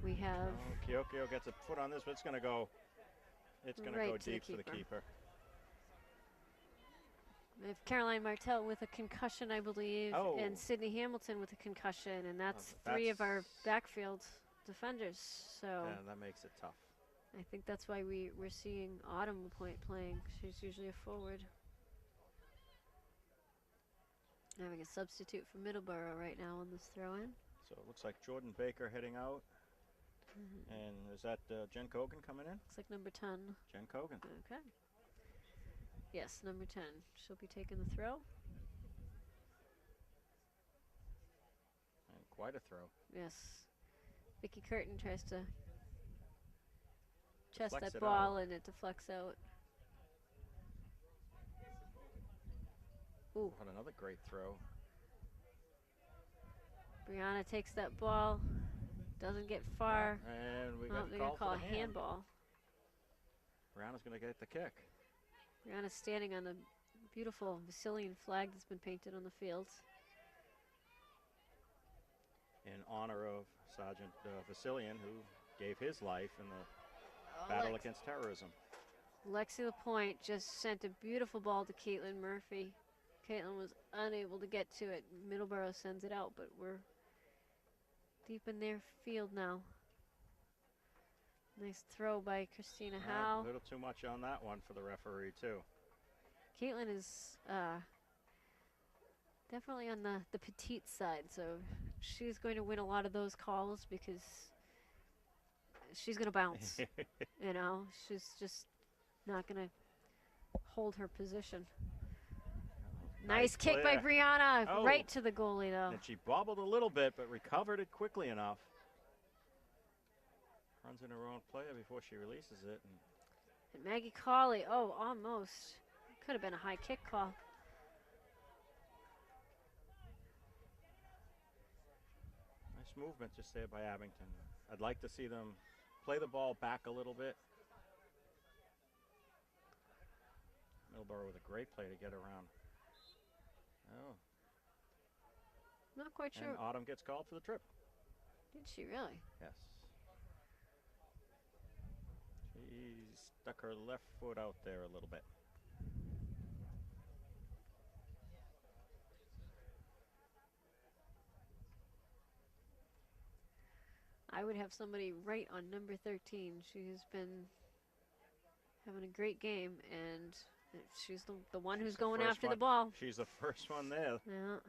We have Kyokyo gets a foot on this, but it's going to go. It's going to right go to the deep for the keeper. keeper. We have Caroline Martell with a concussion, I believe, Oh. and Sydney Hamilton with a concussion, and that's Oh, three of our that's- backfield defenders. So Yeah, that makes it tough. I think that's why we're seeing Autumn Point playing. She's usually a forward. Having a substitute for Middleboro right now on this throw-in. So it looks like Jordan Baker heading out. And is that Jen Cogan coming in? Looks like number 10. Jen Cogan. Okay. Yes, number 10. She'll be taking the throw. And quite a throw. Yes. Vicky Curtin tries to chest Deflects that it ball out. and it deflects out. Ooh. What another great throw. Brianna takes that ball. Doesn't get far. And we Oh, got they're a going to call call for a the hand. handball. Brianna's going to get the kick. Brianna's standing on the beautiful Vasilian flag that's been painted on the field. In honor of Sergeant Vasilian, who gave his life in the battle against terrorism. Lexi Lapointe just sent a beautiful ball to Caitlin Murphy. Caitlin was unable to get to it. Middleboro sends it out, but we're deep in their field now. Nice throw by Christina Howe. A little too much on that one for the referee, too. Caitlin is definitely on the petite side, so she's going to win a lot of those calls because she's going to bounce. You know, she's just not going to hold her position. Nice kick by Brianna, right to the goalie, though. And she bobbled a little bit, but recovered it quickly enough. Runs in her own player before she releases it. And Maggie Colley, almost. Could have been a high kick call. Nice movement just there by Abington. I'd like to see them play the ball back a little bit. Middleboro with a great play to get around. Oh. Not quite sure. And Autumn gets called for the trip. Did she really? Yes. She stuck her left foot out there a little bit. I would have somebody right on number 13. She has been having a great game, and she's the one who's going after the ball. She's the first one there. Yeah.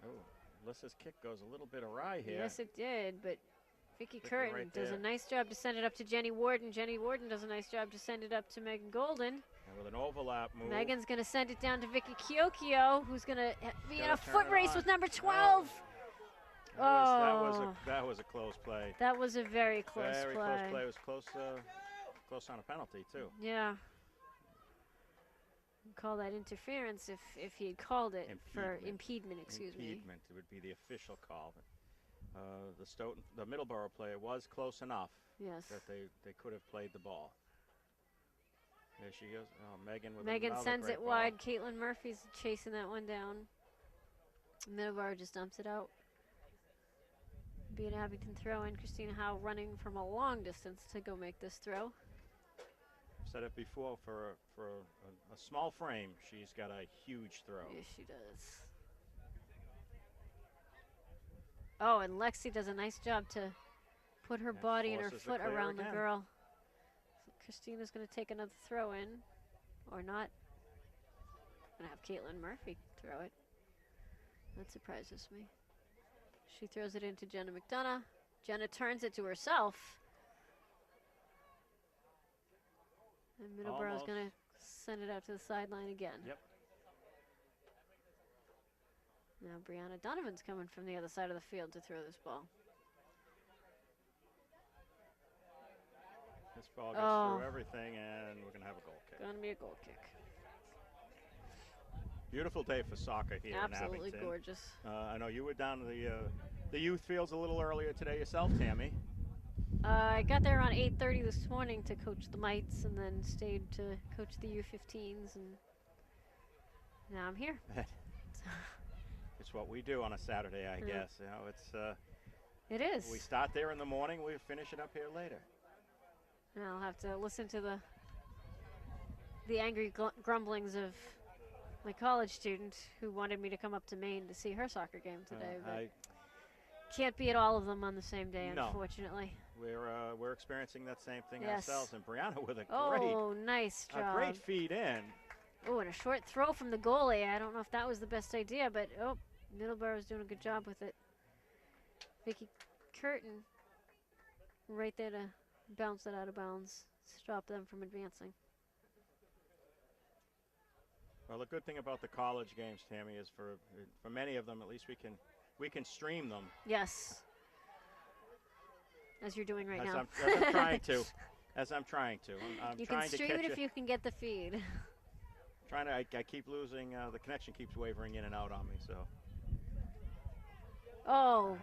Oh, Alyssa's kick goes a little bit awry here. Yes, it did, but Vicky Curtin does a nice job to send it up to Jenny Warden. Jenny Warden does a nice job to send it up to Megan Golden. And with an overlap move. Megan's going to send it down to Vicky Kiokio, who's going to be in a foot race with number 12. That was a close play. That was a very close play. Very close play. It was close on a penalty, too. Yeah. Call that interference if he had called it for impediment, excuse me. Impediment, it would be the official call. The Middleboro player was close enough that they could have played the ball. There she goes. Megan sends it wide. Caitlin Murphy's chasing that one down. Middleboro just dumps it out. Be an Abington throw in. Christina Howe running from a long distance to go make this throw. Said it before, for a small frame, she's got a huge throw. Yes, she does. Oh, and Lexi does a nice job to put her body and her foot around the girl. So Christina's going to take another throw in, or not. Going to have Caitlin Murphy throw it. That surprises me. She throws it into Jenna McDonough. Jenna turns it to herself. And Middleboro's going to send it out to the sideline again. Yep. Now Brianna Donovan's coming from the other side of the field to throw this ball. This ball gets through everything, and we're going to have a goal kick. Going to be a goal kick. Beautiful day for soccer here in Abington. Absolutely gorgeous. I know you were down to the youth fields a little earlier today yourself, Tammy. I got there around 8:30 this morning to coach the Mites, and then stayed to coach the U15s, and now I'm here. It's what we do on a Saturday, I guess. You know, it is. We start there in the morning. We finish it up here later. And I'll have to listen to the angry grumblings of my college student who wanted me to come up to Maine to see her soccer game today. But can't be at all of them on the same day, unfortunately. We're experiencing that same thing ourselves. And Brianna with nice job. A great feed in. Oh, and a short throw from the goalie. I don't know if that was the best idea, but Middleboro's doing a good job with it. Vicky Curtin right there to bounce it out of bounds, stop them from advancing. Well, the good thing about the college games, Tammy, is for many of them, at least we can stream them. Yes. As you're doing right now. As I'm trying to. As I'm trying to. You can stream it if you can get the feed. I keep losing. The connection keeps wavering in and out on me. So. Oh,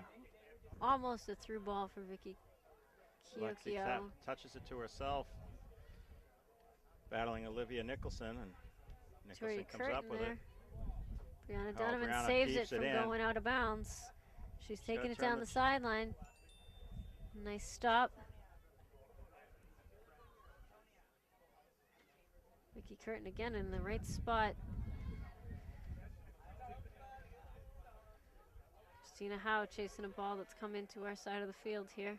almost a through ball for Vicky Kiokio. Touches it to herself. Battling Olivia Nicholson, and Nicholson comes up with it. Brianna Donovan saves it from going out of bounds. She's taking it down the sideline. Nice stop. Mickey Curtin again in the right spot. Christina Howe chasing a ball that's come into our side of the field here.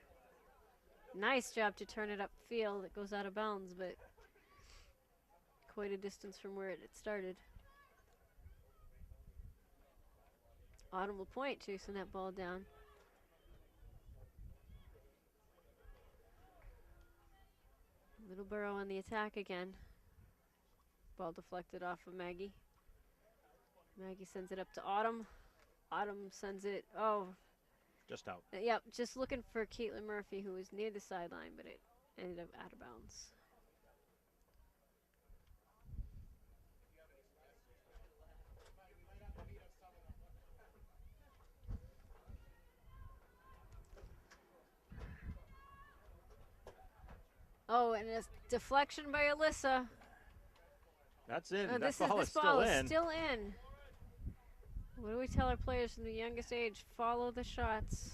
Nice job to turn it upfield. It goes out of bounds, but quite a distance from where it started. Autumn LaPointe chasing that ball down. Middleboro on the attack again. Ball deflected off of Maggie. Maggie sends it up to Autumn. Autumn sends it, Just out. Yep, just looking for Caitlin Murphy, who was near the sideline, but it ended up out of bounds. Oh, and a deflection by Alyssa. That's in. Oh, That this ball is is still in. Still in. What do we tell our players from the youngest age? Follow the shots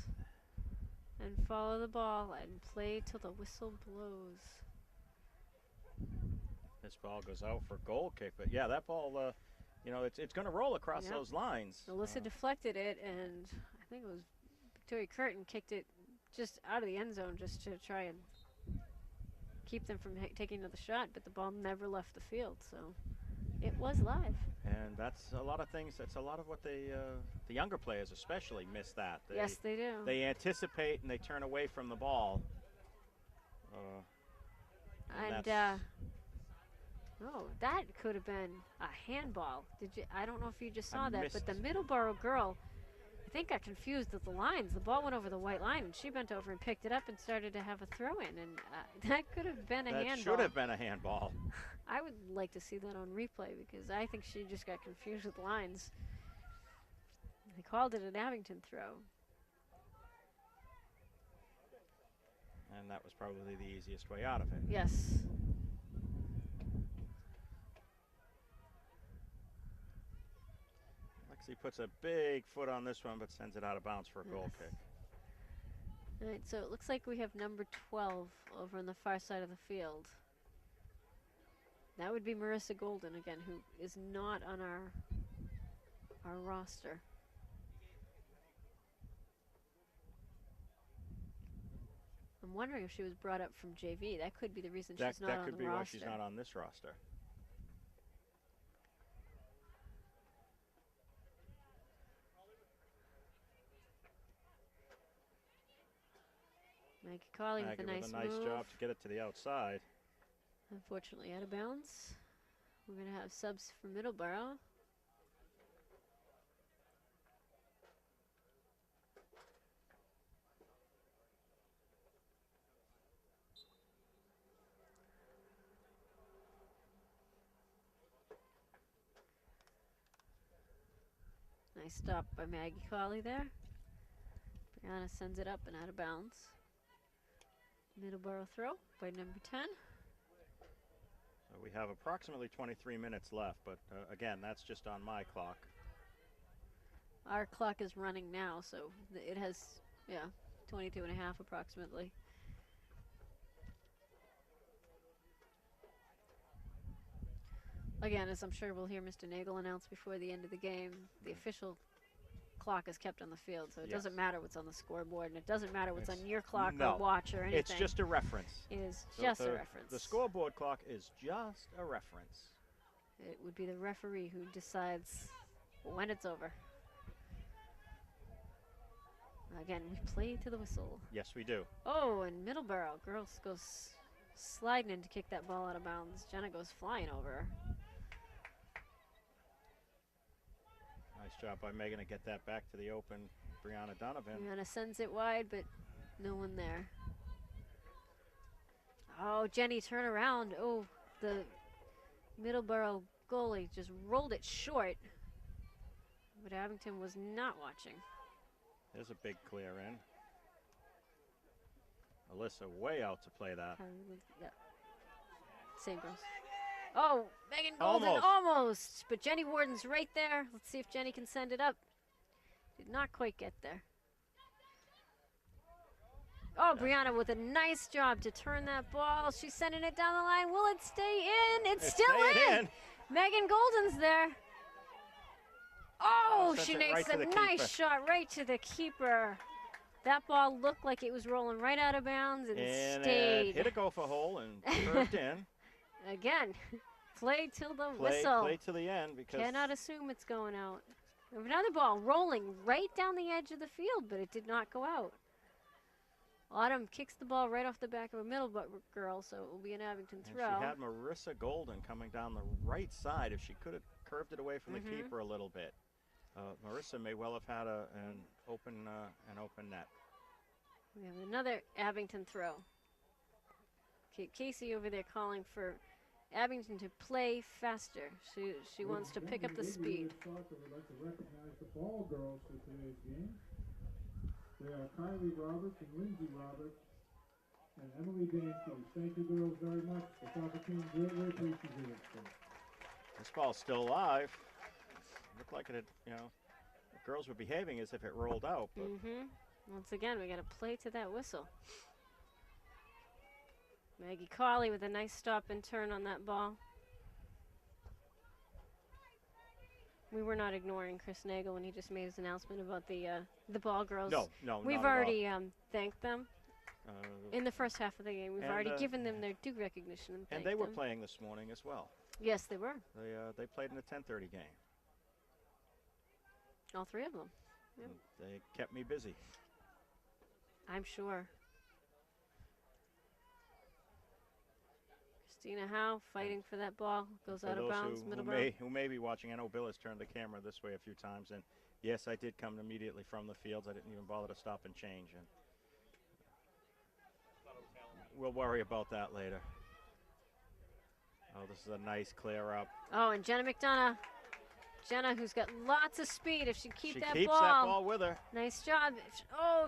and follow the ball and play till the whistle blows. This ball goes out for goal kick, but yeah, that ball, you know, it's going to roll across those lines. Alyssa deflected it, and I think it was Victoria Curtin kicked it just out of the end zone just to try and keep them from taking another shot, but the ball never left the field, so it was live. And that's a lot of things. That's a lot of what the younger players especially miss that. Yes, they do. They anticipate and they turn away from the ball. Oh, that could have been a handball. Did you? I don't know if you just saw that, missed. but the Middleboro girl, I think, got confused with the lines. The ball went over the white line, and she bent over and picked it up and started to have a throw-in, and that could have been a handball. That should have been a handball. I would like to see that on replay because I think she just got confused with lines. They called it an Abington throw. And that was probably the easiest way out of it. Yes. Lexi puts a big foot on this one, but sends it out of bounds for a goal kick. All right, so it looks like we have number 12 over on the far side of the field. That would be Marissa Golden again, who is not on our roster. I'm wondering if she was brought up from JV. That could be the reason she's not on the roster. That could be why she's not on this roster. Maggie Colley with a nice move. Job to get it to the outside. Unfortunately out of bounds. We're going to have subs for Middleboro. Nice stop by Maggie Colley there. Brianna sends it up and out of bounds. Middleboro throw by number 10. So we have approximately 23 minutes left, but again, that's just on my clock. Our clock is running now, so it has, 22 and a half approximately. Again, as I'm sure we'll hear Mr. Nagel announce before the end of the game, the official clock is kept on the field, so it doesn't matter what's on the scoreboard, and it doesn't matter what's on your clock or watch or anything. It's just a reference. It is just a reference. The scoreboard clock is just a reference. It would be the referee who decides when it's over. Again, we play to the whistle. Yes, we do. Oh, and Middleboro. Girls goes sliding in to kick that ball out of bounds. Jenna goes flying over her. Nice job by Megan to get that back to the open Brianna Donovan. Brianna sends it wide, but no one there. Oh, Jenny, turn around. Oh, the Middleboro goalie just rolled it short. But Abington was not watching. There's a big clear in. Alyssa way out to play that. Yep. Same goes. Oh, Megan Golden almost. But Jenny Warden's right there. Let's see if Jenny can send it up. Did not quite get there. Oh, Brianna with a nice job to turn that ball. She's sending it down the line. Will it stay in? It's still in. Megan Golden's there. Oh, she makes a nice shot right to the keeper. That ball looked like it was rolling right out of bounds and stayed. Hit a gopher hole and curved in. Again, play till the whistle. Play till the end because cannot assume it's going out. We have another ball rolling right down the edge of the field, but it did not go out. Autumn kicks the ball right off the back of a Middleboro girl, so it will be an Abington throw. She had Marissa Golden coming down the right side. If she could have curved it away from the keeper a little bit, Marissa may well have had an open net. We have another Abington throw. Casey over there calling for Abington to play faster. She wants to pick up the speed. We'd like to recognize the ball girls for today's game. They are Kylie Roberts and Lindsay Roberts and Emily Danskey. Thank you girls very much. The soccer team greatly appreciates it. This ball's still alive. Looked like it had, the girls were behaving as if it rolled out. But Once again, we got to play to that whistle. Maggie Cawley with a nice stop and turn on that ball. We were not ignoring Chris Nagel when he just made his announcement about the ball girls. No, we've already thanked them in the first half of the game. We've already given them their due recognition and thanked they were them. playing this morning as well. Yes, they were. They played in the 10:30 game. All three of them. Yep. They kept me busy. I'm sure. Christina Howe fighting for that ball. Goes out of bounds. Who may be watching, I know Bill has turned the camera this way a few times. And yes, I did come immediately from the fields. I didn't even bother to stop and change. And we'll worry about that later. Oh, this is a nice clear up. Oh, and Jenna McDonough. Jenna, who's got lots of speed. If she keeps that ball with her. Nice job.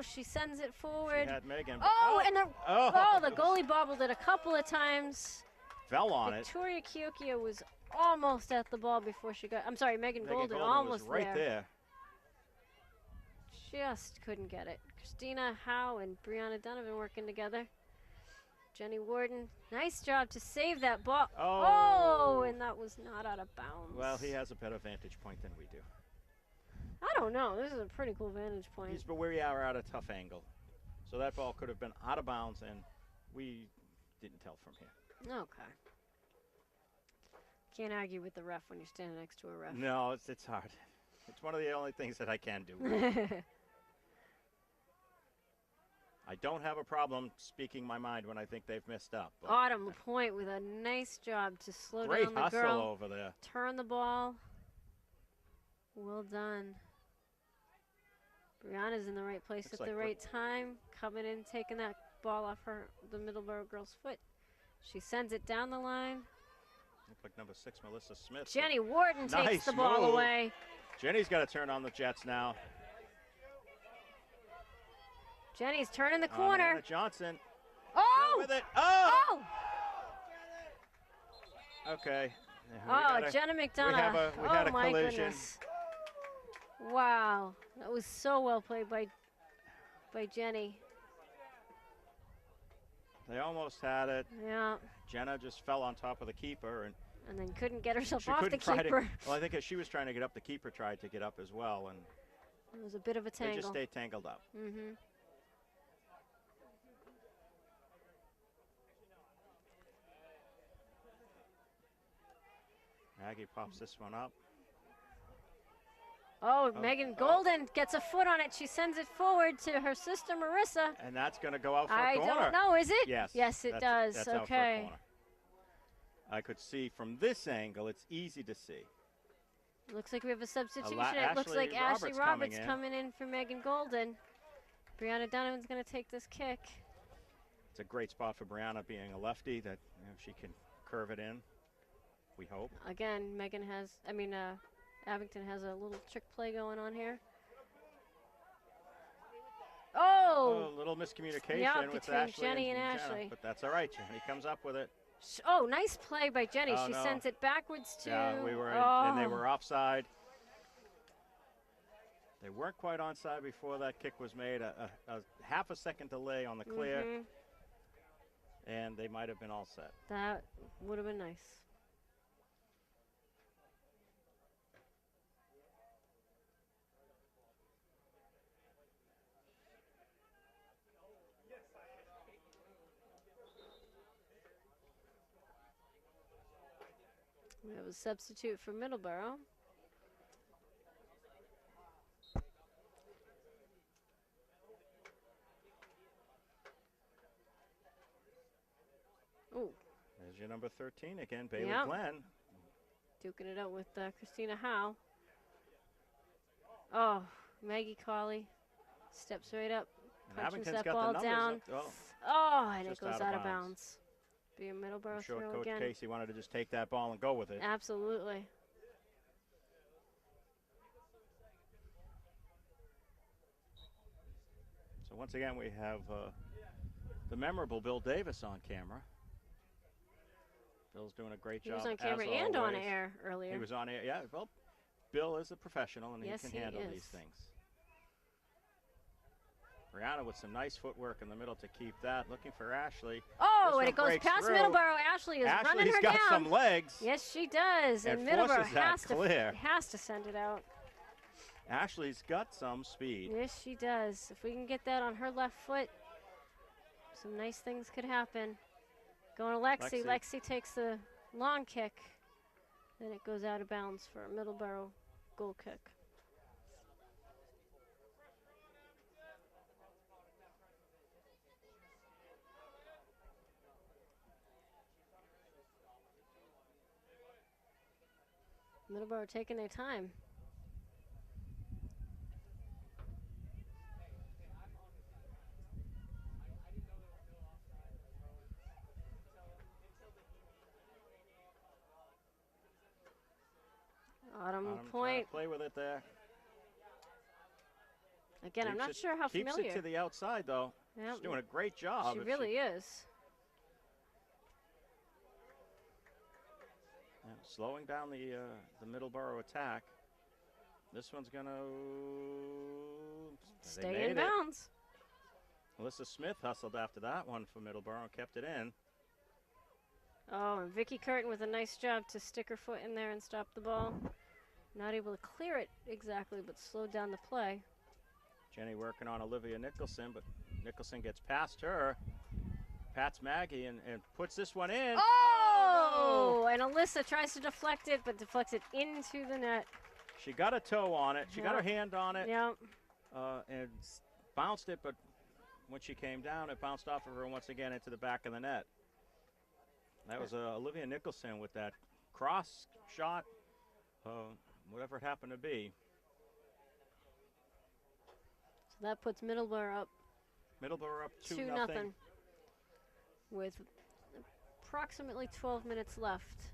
She sends it forward. She had Megan. And the goalie bobbled it a couple of times. Fell on Victoria Kiokia was almost at the ball before she got. I'm sorry, Megan Golden almost was right there. Just couldn't get it. Christina Howe and Brianna Donovan working together. Jenny Warden, nice job to save that ball. Oh, and that was not out of bounds. Well, he has a better vantage point than we do. I don't know. This is a pretty cool vantage point. But we are at a tough angle. So that ball could have been out of bounds, and we didn't tell from here. Okay. Can't argue with the ref when you're standing next to a ref. No, it's hard. It's one of the only things that I can do. I don't have a problem speaking my mind when I think they've messed up. Autumn LaPointe with a nice job to slow down the girl. Great hustle over there. Turn the ball. Well done. Brianna's in the right place at the right time. Coming in, taking that ball off the Middleboro girl's foot. She sends it down the line. Looks like number 6, Melissa Smith. Jenny Warden takes the ball away. Jenny's got to turn on the Jets now. Jenny's turning the corner. Anna Johnson. Oh! With it. Okay. Jenna McDonough. We had a my collision. Goodness. Wow. That was so well played by Jenny. They almost had it. Yeah. Jenna just fell on top of the keeper and then couldn't get herself off the keeper. Well, I think as she was trying to get up, the keeper tried to get up as well, and it was a bit of a tangle. They just stayed tangled up. Maggie pops this one up. Megan Golden gets a foot on it. She sends it forward to her sister Marissa. And that's going to go out for a corner. I don't know, is it? Yes. Yes, it does. That's okay. Out for a corner. I could see from this angle, it's easy to see. Looks like we have a substitution. It looks like Ashley Roberts coming in for Megan Golden. Brianna Donovan's going to take this kick. It's a great spot for Brianna being a lefty that she can curve it in. We hope. Again, Abington has a little trick play going on here. A little miscommunication with between Ashley Jenny and Jenna, Ashley. but that's all right. Jenny comes up with it. Nice play by Jenny. She sends it backwards to. Yeah, and they were offside. They weren't quite onside before that kick was made. A half a second delay on the clear, and they might have been all set. That would have been nice. We have a substitute for Middleboro. Ooh. There's your number 13 again, Bailey Yep. Glenn. Duking it out with Christina Howe. Oh, Maggie Colley steps right up, And punches Abington's that got ball the down. numbers up. Oh, and it Just goes out of bounds. Be a Middleboro I'm sure throw Coach again. Casey wanted to just take that ball and go with it. Absolutely. So once again, we have the memorable Bill Davis on camera. Bill's doing a great job. He was on camera as and on always. air earlier. He was on air, yeah. Well, Bill is a professional, and Yes, he he can handle is. these things. Brianna with some nice footwork in the middle to keep that. Looking for Ashley. Oh, This and one it goes breaks past through. Middleboro. Ashley is running Ashley's her got down. some legs. Yes, she does. And And Middleboro forces that clear. has to send it out. Ashley's got some speed. Yes, she does. If we can get that on her left foot, some nice things could happen. Going to Lexi. Lexi takes the long kick. Then it goes out of bounds for a Middleboro goal kick. Middleboro taking their time. Autumn Trying point. to play with it there. Again, I'm Keeps not it- sure how Keeps familiar. it to the outside, though. Yep. She's doing a great job. She If really is. Yeah, slowing down the Middleboro attack. This one's going to Stay in bounds. Alyssa Smith hustled after that one for Middleboro and kept it in. Oh, and Vicky Curtin with a nice job to stick her foot in there and stop the ball. Not able to clear it exactly, but slowed down the play. Jenny working on Olivia Nicholson, but Nicholson gets past her. Pats Maggie and puts this one in. Oh! And Alyssa tries to deflect it, but deflects it into the net. She got a toe on it. She got her Yep. hand on it. Yep. And bounced it, but when she came down, it bounced off of her once again into the back of the net. That was Olivia Nicholson with that cross shot, whatever it happened to be. So that puts Middleboro up Middleboro up 2-0 with approximately 12 minutes left,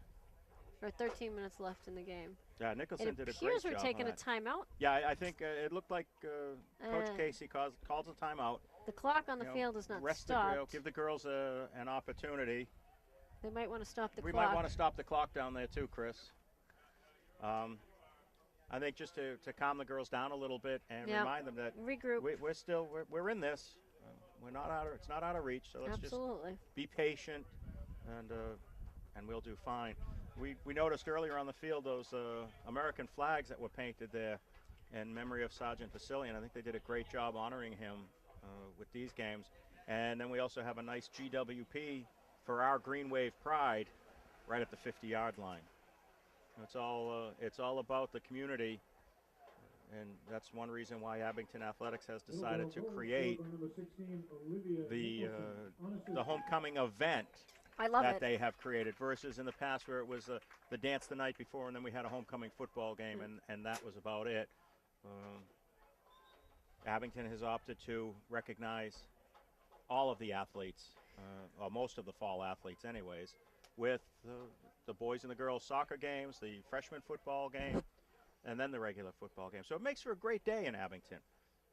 or 13 minutes left in the game. Yeah, Nicholson It did a great appears job we're on taking a that. timeout. Yeah, I think it looked like Coach Casey calls a timeout. The clock on the You know, field is not rest stopped. give the girls an opportunity. They might want to stop the We clock. might want to stop the clock down there too, Chris. I think just to calm the girls down a little bit and Yep. remind them that Regroup. we're in this. We're not out. It's not out of reach. So let's Absolutely. just be patient, and we'll do fine. We noticed earlier on the field those American flags that were painted there in memory of Sergeant Basilian. I think they did a great job honoring him with these games. And then we also have a nice GWP for our Green Wave Pride right at the 50-yard line. It's all about the community, and that's one reason why Abington Athletics has decided to create the homecoming event I love that it. they have created versus in the past where it was the dance the night before and then we had a homecoming football game and that was about it. Abington has opted to recognize all of the athletes, or most of the fall athletes anyways, with the boys and the girls soccer games, the freshman football game, and then the regular football game. So it makes for a great day in Abington.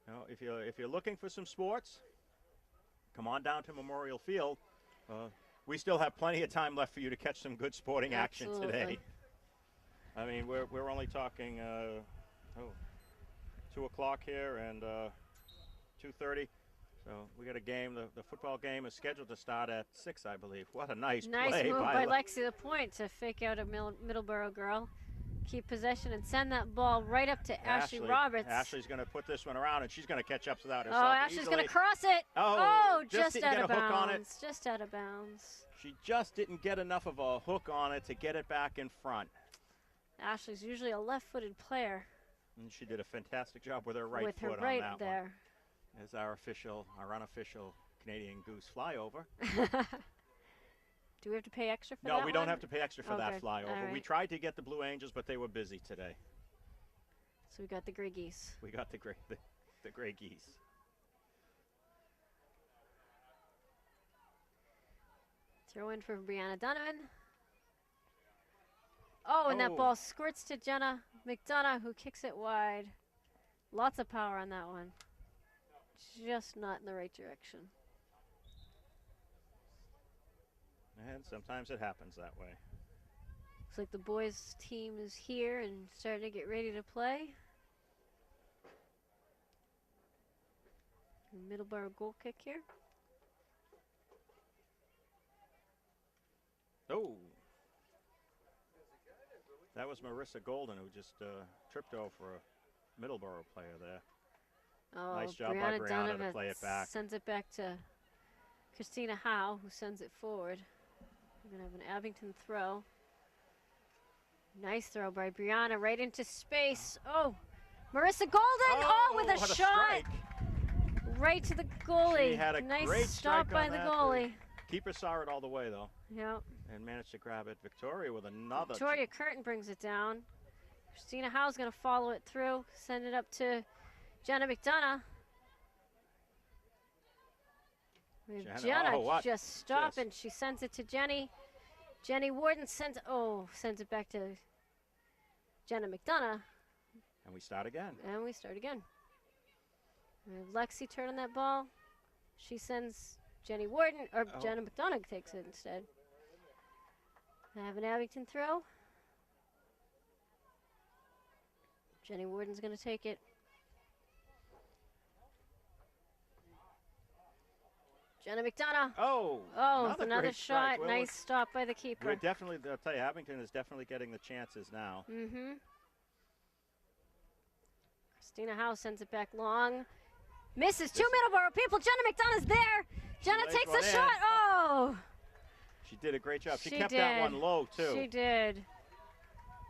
You know, if you're looking for some sports, come on down to Memorial Field. We still have plenty of time left for you to catch some good sporting action today. Absolutely. I mean, we're only talking 2 o'clock here and 2:30. So we got a game. The football game is scheduled to start at 6, I believe. What a nice play move by by Lexi the point to fake out a Middleboro girl. Keep possession and send that ball right up to Ashley Roberts. Ashley's going to put this one around, and she's going to catch up to that Oh, herself. Ashley's going to cross it. Just didn't out get of a hook on it. bounds. Just out of bounds. She just didn't get enough of a hook on it to get it back in front. Ashley's usually a left-footed player. And she did a fantastic job with her right with foot her right on that there. one. As our unofficial Canadian Goose flyover. Do we have to pay extra for that? No, we don't have to pay extra for that good. flyover. All right. We tried to get the Blue Angels, but they were busy today. So we got the Grey Geese. We got the Grey Geese. Throw in for Brianna Donovan. Oh, and that ball squirts to Jenna McDonough, who kicks it wide. Lots of power on that one. Just not in the right direction. And sometimes it happens that way. Looks like the boys' team is here and starting to get ready to play. Middleboro goal kick here. Oh. That was Marissa Golden who just tripped over a Middleboro player there. Oh, nice job Brianna by Brianna Donovan to play it back. sends it back to Christina Howe, who sends it forward. We're going to have an Abington throw. Nice throw by Brianna right into space. Oh, Marissa Golden. Oh, with a what shot. Right to the goalie. She had a nice great stop strike by on the that. goalie. Keeper saw it all the way, though. Yep. And managed to grab it. Victoria with another. Victoria Curtin brings it down. Christina Howe's going to follow it through. Send it up to Jenna McDonough. Jenna just stopping. She sends it to Jenny. Jenny Warden sends it back to Jenna McDonough. And we start again. And we start again. We have Lexi turning that ball. She sends Jenny Warden, or Jenna McDonough takes it instead. I have an Abington throw. Jenny Warden's going to take it. Jenna McDonough. Another shot. Nice stop by the keeper. We're definitely, I'll tell you, Abington is definitely getting the chances now. Mm-hmm. Christina Howe sends it back long. Misses. Two Middleboro people. Jenna McDonough's there. Jenna takes a shot. Oh! She did a great job. She kept did. that one low, too. She did.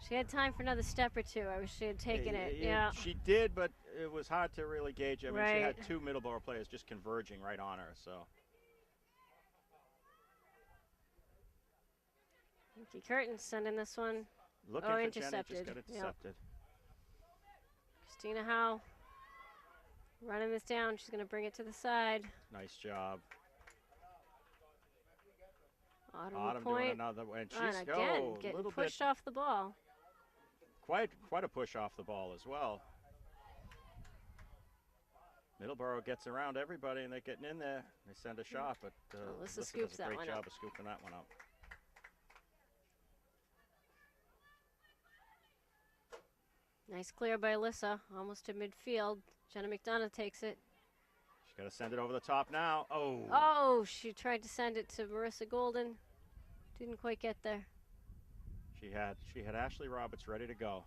She had time for another step or two. I wish she had taken it. Yeah. She did, but it was hard to really gauge. I mean, right. She had two Middleboro players just converging right on her, so. Nikki Curtin sending this one. Looking for intercepted. Jenny, just got intercepted. Yep. Christina Howe running this down. She's going to bring it to the side. Nice job. Autumn doing point. another one. She's And again, getting pushed off the ball. Quite a push off the ball as well. Middleboro gets around everybody, and they're getting in there. They send a shot, but Alyssa scoops does a that one great job up. of scooping that one up. Nice clear by Alyssa, almost to midfield. Jenna McDonough takes it. She's got to send it over the top now. Oh, she tried to send it to Marissa Golden. Didn't quite get there. She had Ashley Roberts ready to go.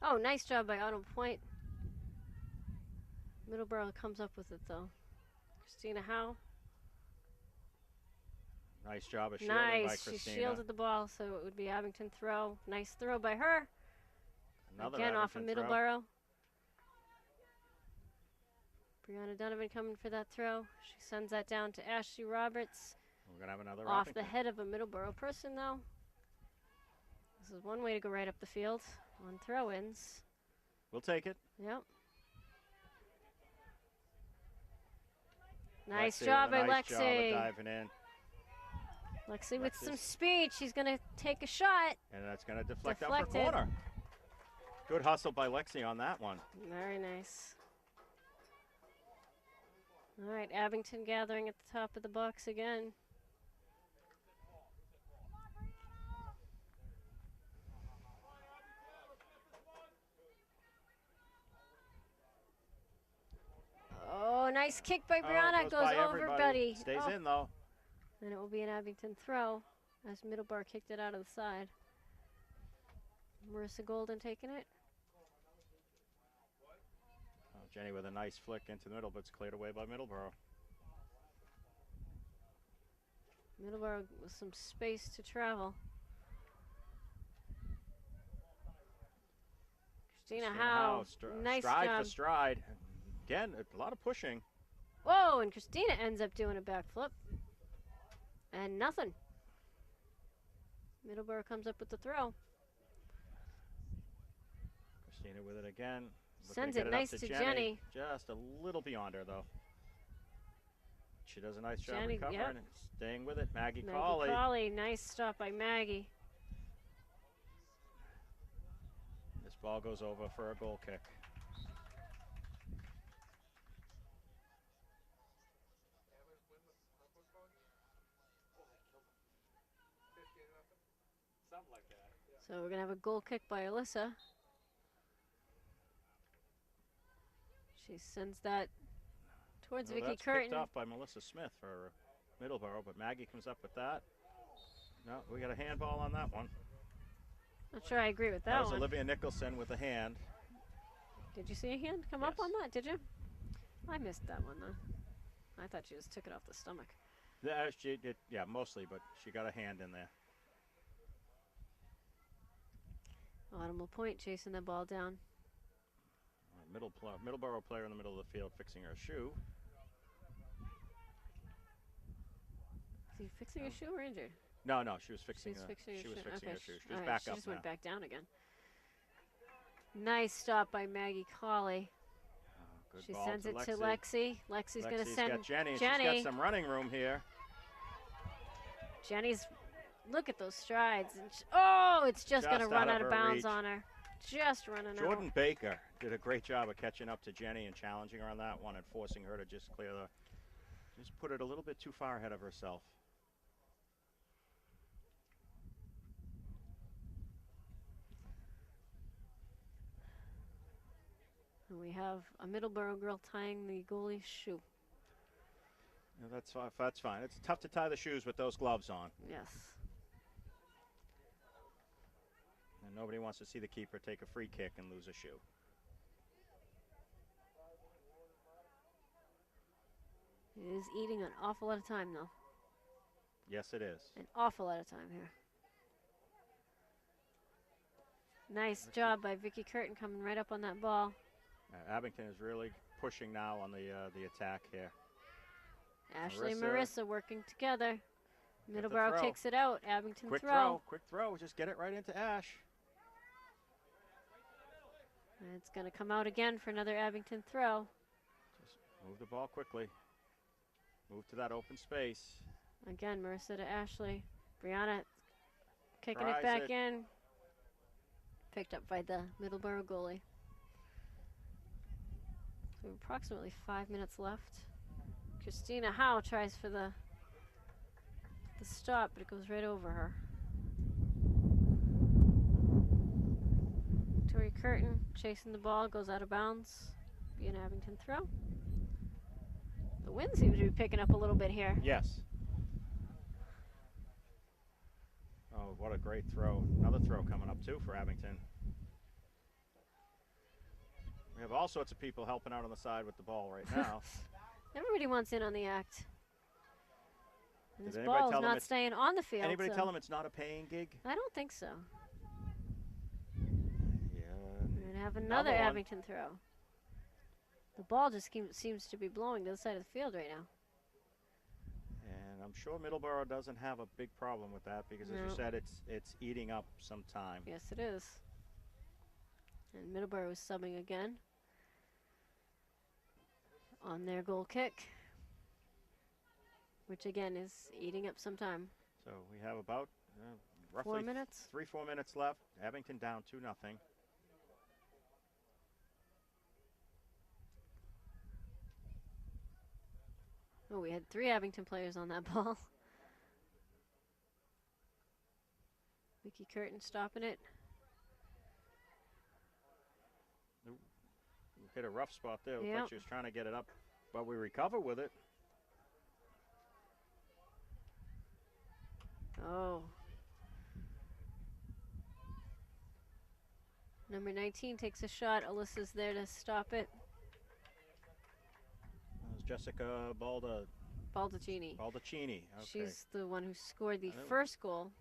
Oh, nice job by Autumn Point. Middleboro comes up with it, though. Christina Howe. Nice job of shielding by Christina. She shielded the ball, so it would be Abington throw. Nice throw by her. Another Again, off of Abington Middleboro. Brianna Donovan coming for that throw. She sends that down to Ashley Roberts. We're going to have another Off Abington. the head of a Middleboro person, though. This is one way to go right up the field on throw-ins. We'll take it. Yep. Nice job by nice Lexi. job of diving in. Lexi with some speed. She's going to take a shot. And that's going to deflect out for corner. Good hustle by Lexi on that one. Very nice. All right, Abington gathering at the top of the box again. Nice kick by Oh, Brianna. Goes by over everybody. Buddy. Stays Oh. in, though. And it will be an Abington throw as Middleborough kicked it out of the side. Marissa Golden taking it. Oh, Jenny with a nice flick into the middle, but it's cleared away by Middleboro. Middleborough with some space to travel. Christina Howe, nice stride job. for stride. Again, a lot of pushing. Whoa, and Christina ends up doing a backflip. And nothing. Middleborough comes up with the throw. Christina with it again. Sends it nice to Jenny. Just a little beyond her, though. She does a nice job Jenny, recovering yep. and staying with it. Maggie Maggie Cawley. Cawley, nice stop by Maggie. This ball goes over for a goal kick. So we're going to have a goal kick by Alyssa. She sends that towards Well, Vicky that's Curtin. picked off by Melissa Smith for Middleboro, but Maggie comes up with that. No, we got a handball on that one. Not sure I agree with That that was one. Olivia Nicholson with a hand. Did you see a hand come up on that? Did you? I missed that one though. I thought she just took it off the stomach. Yeah, she did, yeah, mostly, but she got a hand in there. Autumnal Point chasing the ball down. Middleboro player in the middle of the field fixing her shoe. Is he fixing a shoe or injured? No, she was fixing. She's her fixing her she was shoe. fixing Okay, her shoe. She all was right, back she up just now. went back down again. Nice stop by Maggie Cawley. Oh, good She ball sends to it Lexi. to Lexi. Lexi's going to send got Jenny. Jenny. She's got some running room here. Jenny's, look at those strides. And oh, it's just going to Just run out out of of her bounds reach. on her. Just running Jordan out. Baker did a great job of catching up to Jenny and challenging her on that one and forcing her to just put it a little bit too far ahead of herself. And we have a Middleborough girl tying the goalie's shoe. Yeah, that's fine. It's tough to tie the shoes with those gloves on. Yes. And nobody wants to see the keeper take a free kick and lose a shoe. It is eating an awful lot of time, though. Yes, it is. An awful lot of time here. Nice job by Vicky Curtin coming right up on that ball. Abington is really pushing now on the attack here. Ashley and Marissa. Marissa working together. the Middleborough throw. kicks it out. Abington Quick throw. quick throw. Just get it right into Ash. And it's going to come out again for another Abington throw. Just move the ball quickly. Move to that open space. Again, Marissa to Ashley. Brianna kicking Tries it back it. in. Picked up by the Middleborough goalie. So approximately 5 minutes left. Christina Howe tries for the stop, but it goes right over her. Tori Curtin chasing the ball, goes out of bounds. Be an Abington throw. The wind seems to be picking up a little bit here. Yes. Oh, what a great throw. Another throw coming up, too, for Abington. We have all sorts of people helping out on the side with the ball right now. Everybody wants in on the act. And Did this anybody ball is tell them not it's- staying on the field. Anybody so tell them it's not a paying gig? I don't think so. Yeah. We're going to have another one. Abington throw. The ball just seems to be blowing to the side of the field right now. And I'm sure Middleboro doesn't have a big problem with that because, as No. you said, it's eating up some time. Yes, it is. And Middleborough is subbing again on their goal kick, which again is eating up some time. So we have about roughly 4 minutes. 3-4 minutes left. Abington down 2-0. Oh, we had 3 Abington players on that ball. Vicky Curtin stopping it. Hit a rough spot there. Looked Yep. like she was trying to get it up but we recover with it. Oh. Number 19 takes a shot. Alyssa's there to stop it. That was Jessica Baldacchini. Baldacchini. Okay. She's the one who scored the I don't- first goal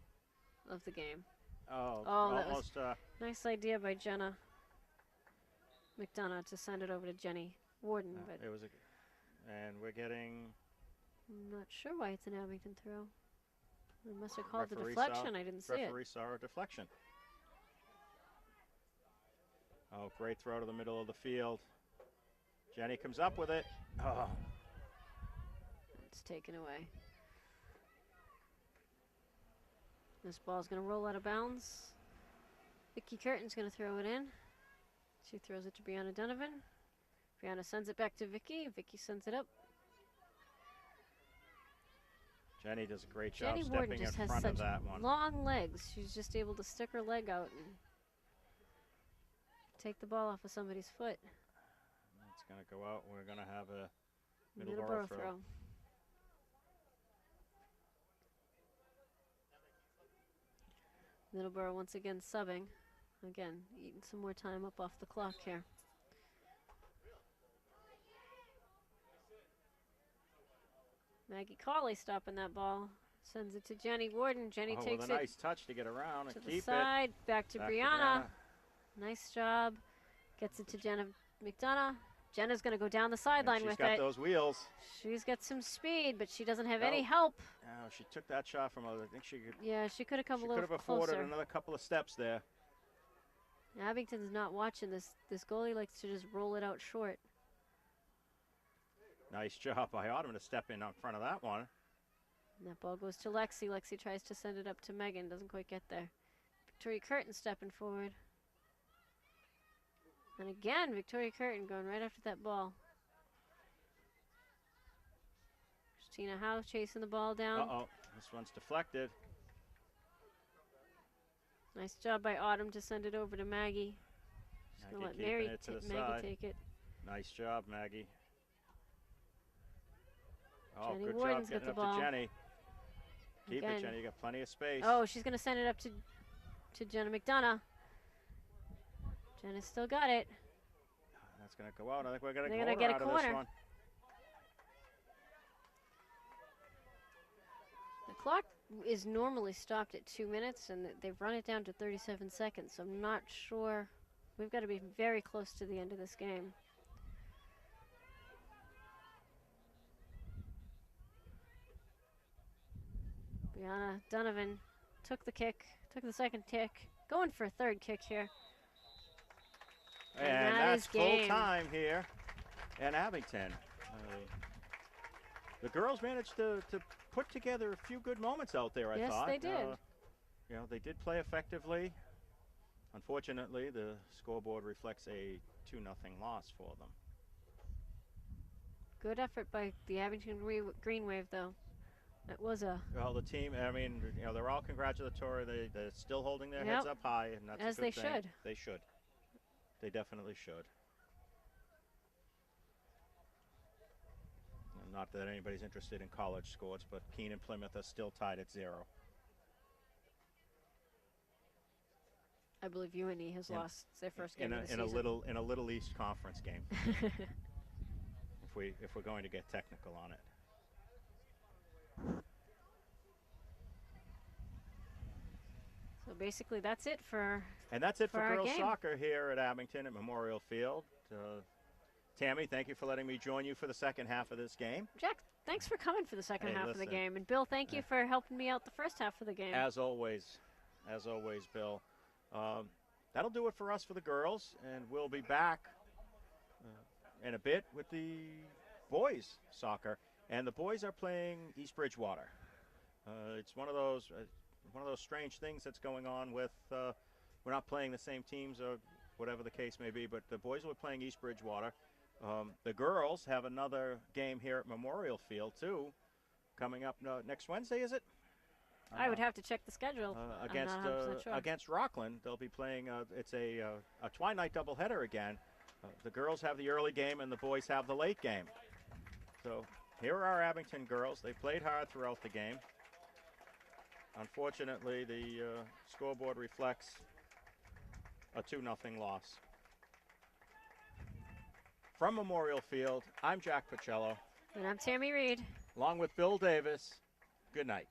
of the game. Oh, that was almost. Nice idea by Jenna McDonough to send it over to Jenny Warden, but it was and we're getting. I'm not sure why it's an Abington throw. They must have called the Referee deflection. I didn't see it. Referee saw a deflection. Oh, great throw to the middle of the field. Jenny comes up with it. Oh, It's taken away. This ball's going to roll out of bounds. Vicky Curtin's going to throw it in. She throws it to Brianna Donovan. Brianna sends it back to Vicky. Vicky sends it up. Jenny does a great job Jenny Warden stepping in just has front of such that one. long legs. She's just able to stick her leg out and take the ball off of somebody's foot. It's going to go out. We're going to have a Middleboro Middleboro throw. throw. Middleboro once again subbing. Again, eating some more time up off the clock here. Maggie Cawley stopping that ball. Sends it to Jenny Warden. Jenny Oh, takes with a it nice touch to get around to and the keep side. Back to it. Back to Brianna. Nice job. Gets it to Jenna McDonough. Jenna's going to go down the sideline with She's got it. those wheels. She's got some speed, but she doesn't have No. any help. Oh, she took that shot from. I think she could. Yeah, she could have come She a could little have afforded closer. another couple of steps there. Abington's not watching this. This goalie likes to just roll it out short. Nice job by Autumn to step in front of that one. And that ball goes to Lexi. Lexi tries to send it up to Megan. Doesn't quite get there. Victoria Curtin stepping forward. And again, Victoria Curtin going right after that ball. Christina Howe chasing the ball down. Uh-oh, this one's deflected. Nice job by Autumn to send it over to Maggie. She's going to let Maggie keeping Mary it to the Maggie side. take it. Nice job, Maggie. Oh, Jenny good Warden's job got getting the up ball. to Jenny. Keep Again. it, Jenny. You got plenty of space. Oh, she's going to send it up to Jenna McDonough. Jenna's still got it. That's going to go out. I think we're going to They're go gonna get a out of corner. this one. The clock is normally stopped at 2 minutes, and they've run it down to 37 seconds. So I'm not sure. We've got to be very close to the end of this game. Brianna Donovan took the kick, took the second kick, going for a third kick here. And that that's is full game. time here in Abington. The girls managed to put together a few good moments out there, I Yes, thought. they did. You know, they did play effectively. Unfortunately, the scoreboard reflects a 2-0 loss for them. Good effort by the Abington Green Wave, though. That was a Well, the team, I mean, you know, they're all congratulatory. They're still holding their heads Yep. up high, and that's As a good they thing. should. They should. They definitely should. And not that anybody's interested in college scores, but Keene and Plymouth are still tied at 0. I believe UNE has In- lost their first game of the in a season. little East Conference game. if we're going to get technical on it. So basically, that's it for. And that's it For for our girls game. soccer here at Abington at Memorial Field. Tammy, thank you for letting me join you for the second half of this game. Jack, thanks for coming for the second Hey, half of the listen. game. And Bill, thank you for helping me out the first half of the game. As always, Bill. That'll do it for us for the girls, and we'll be back in a bit with the boys soccer. And the boys are playing East Bridgewater. It's one of those strange things that's going on with we're not playing the same teams or whatever the case may be, but the boys will be playing East Bridgewater. The girls have another game here at Memorial Field too, coming up next Wednesday, is it? I would have to check the schedule. Against I'm not 100% sure. against Rockland. They'll be playing. It's a twilight doubleheader again. The girls have the early game and the boys have the late game. So here are our Abington girls. They played hard throughout the game. Unfortunately, the scoreboard reflects a 2-0 loss. From Memorial Field, I'm Jack Pacello. And I'm Tammy Reed. Along with Bill Davis. Good night.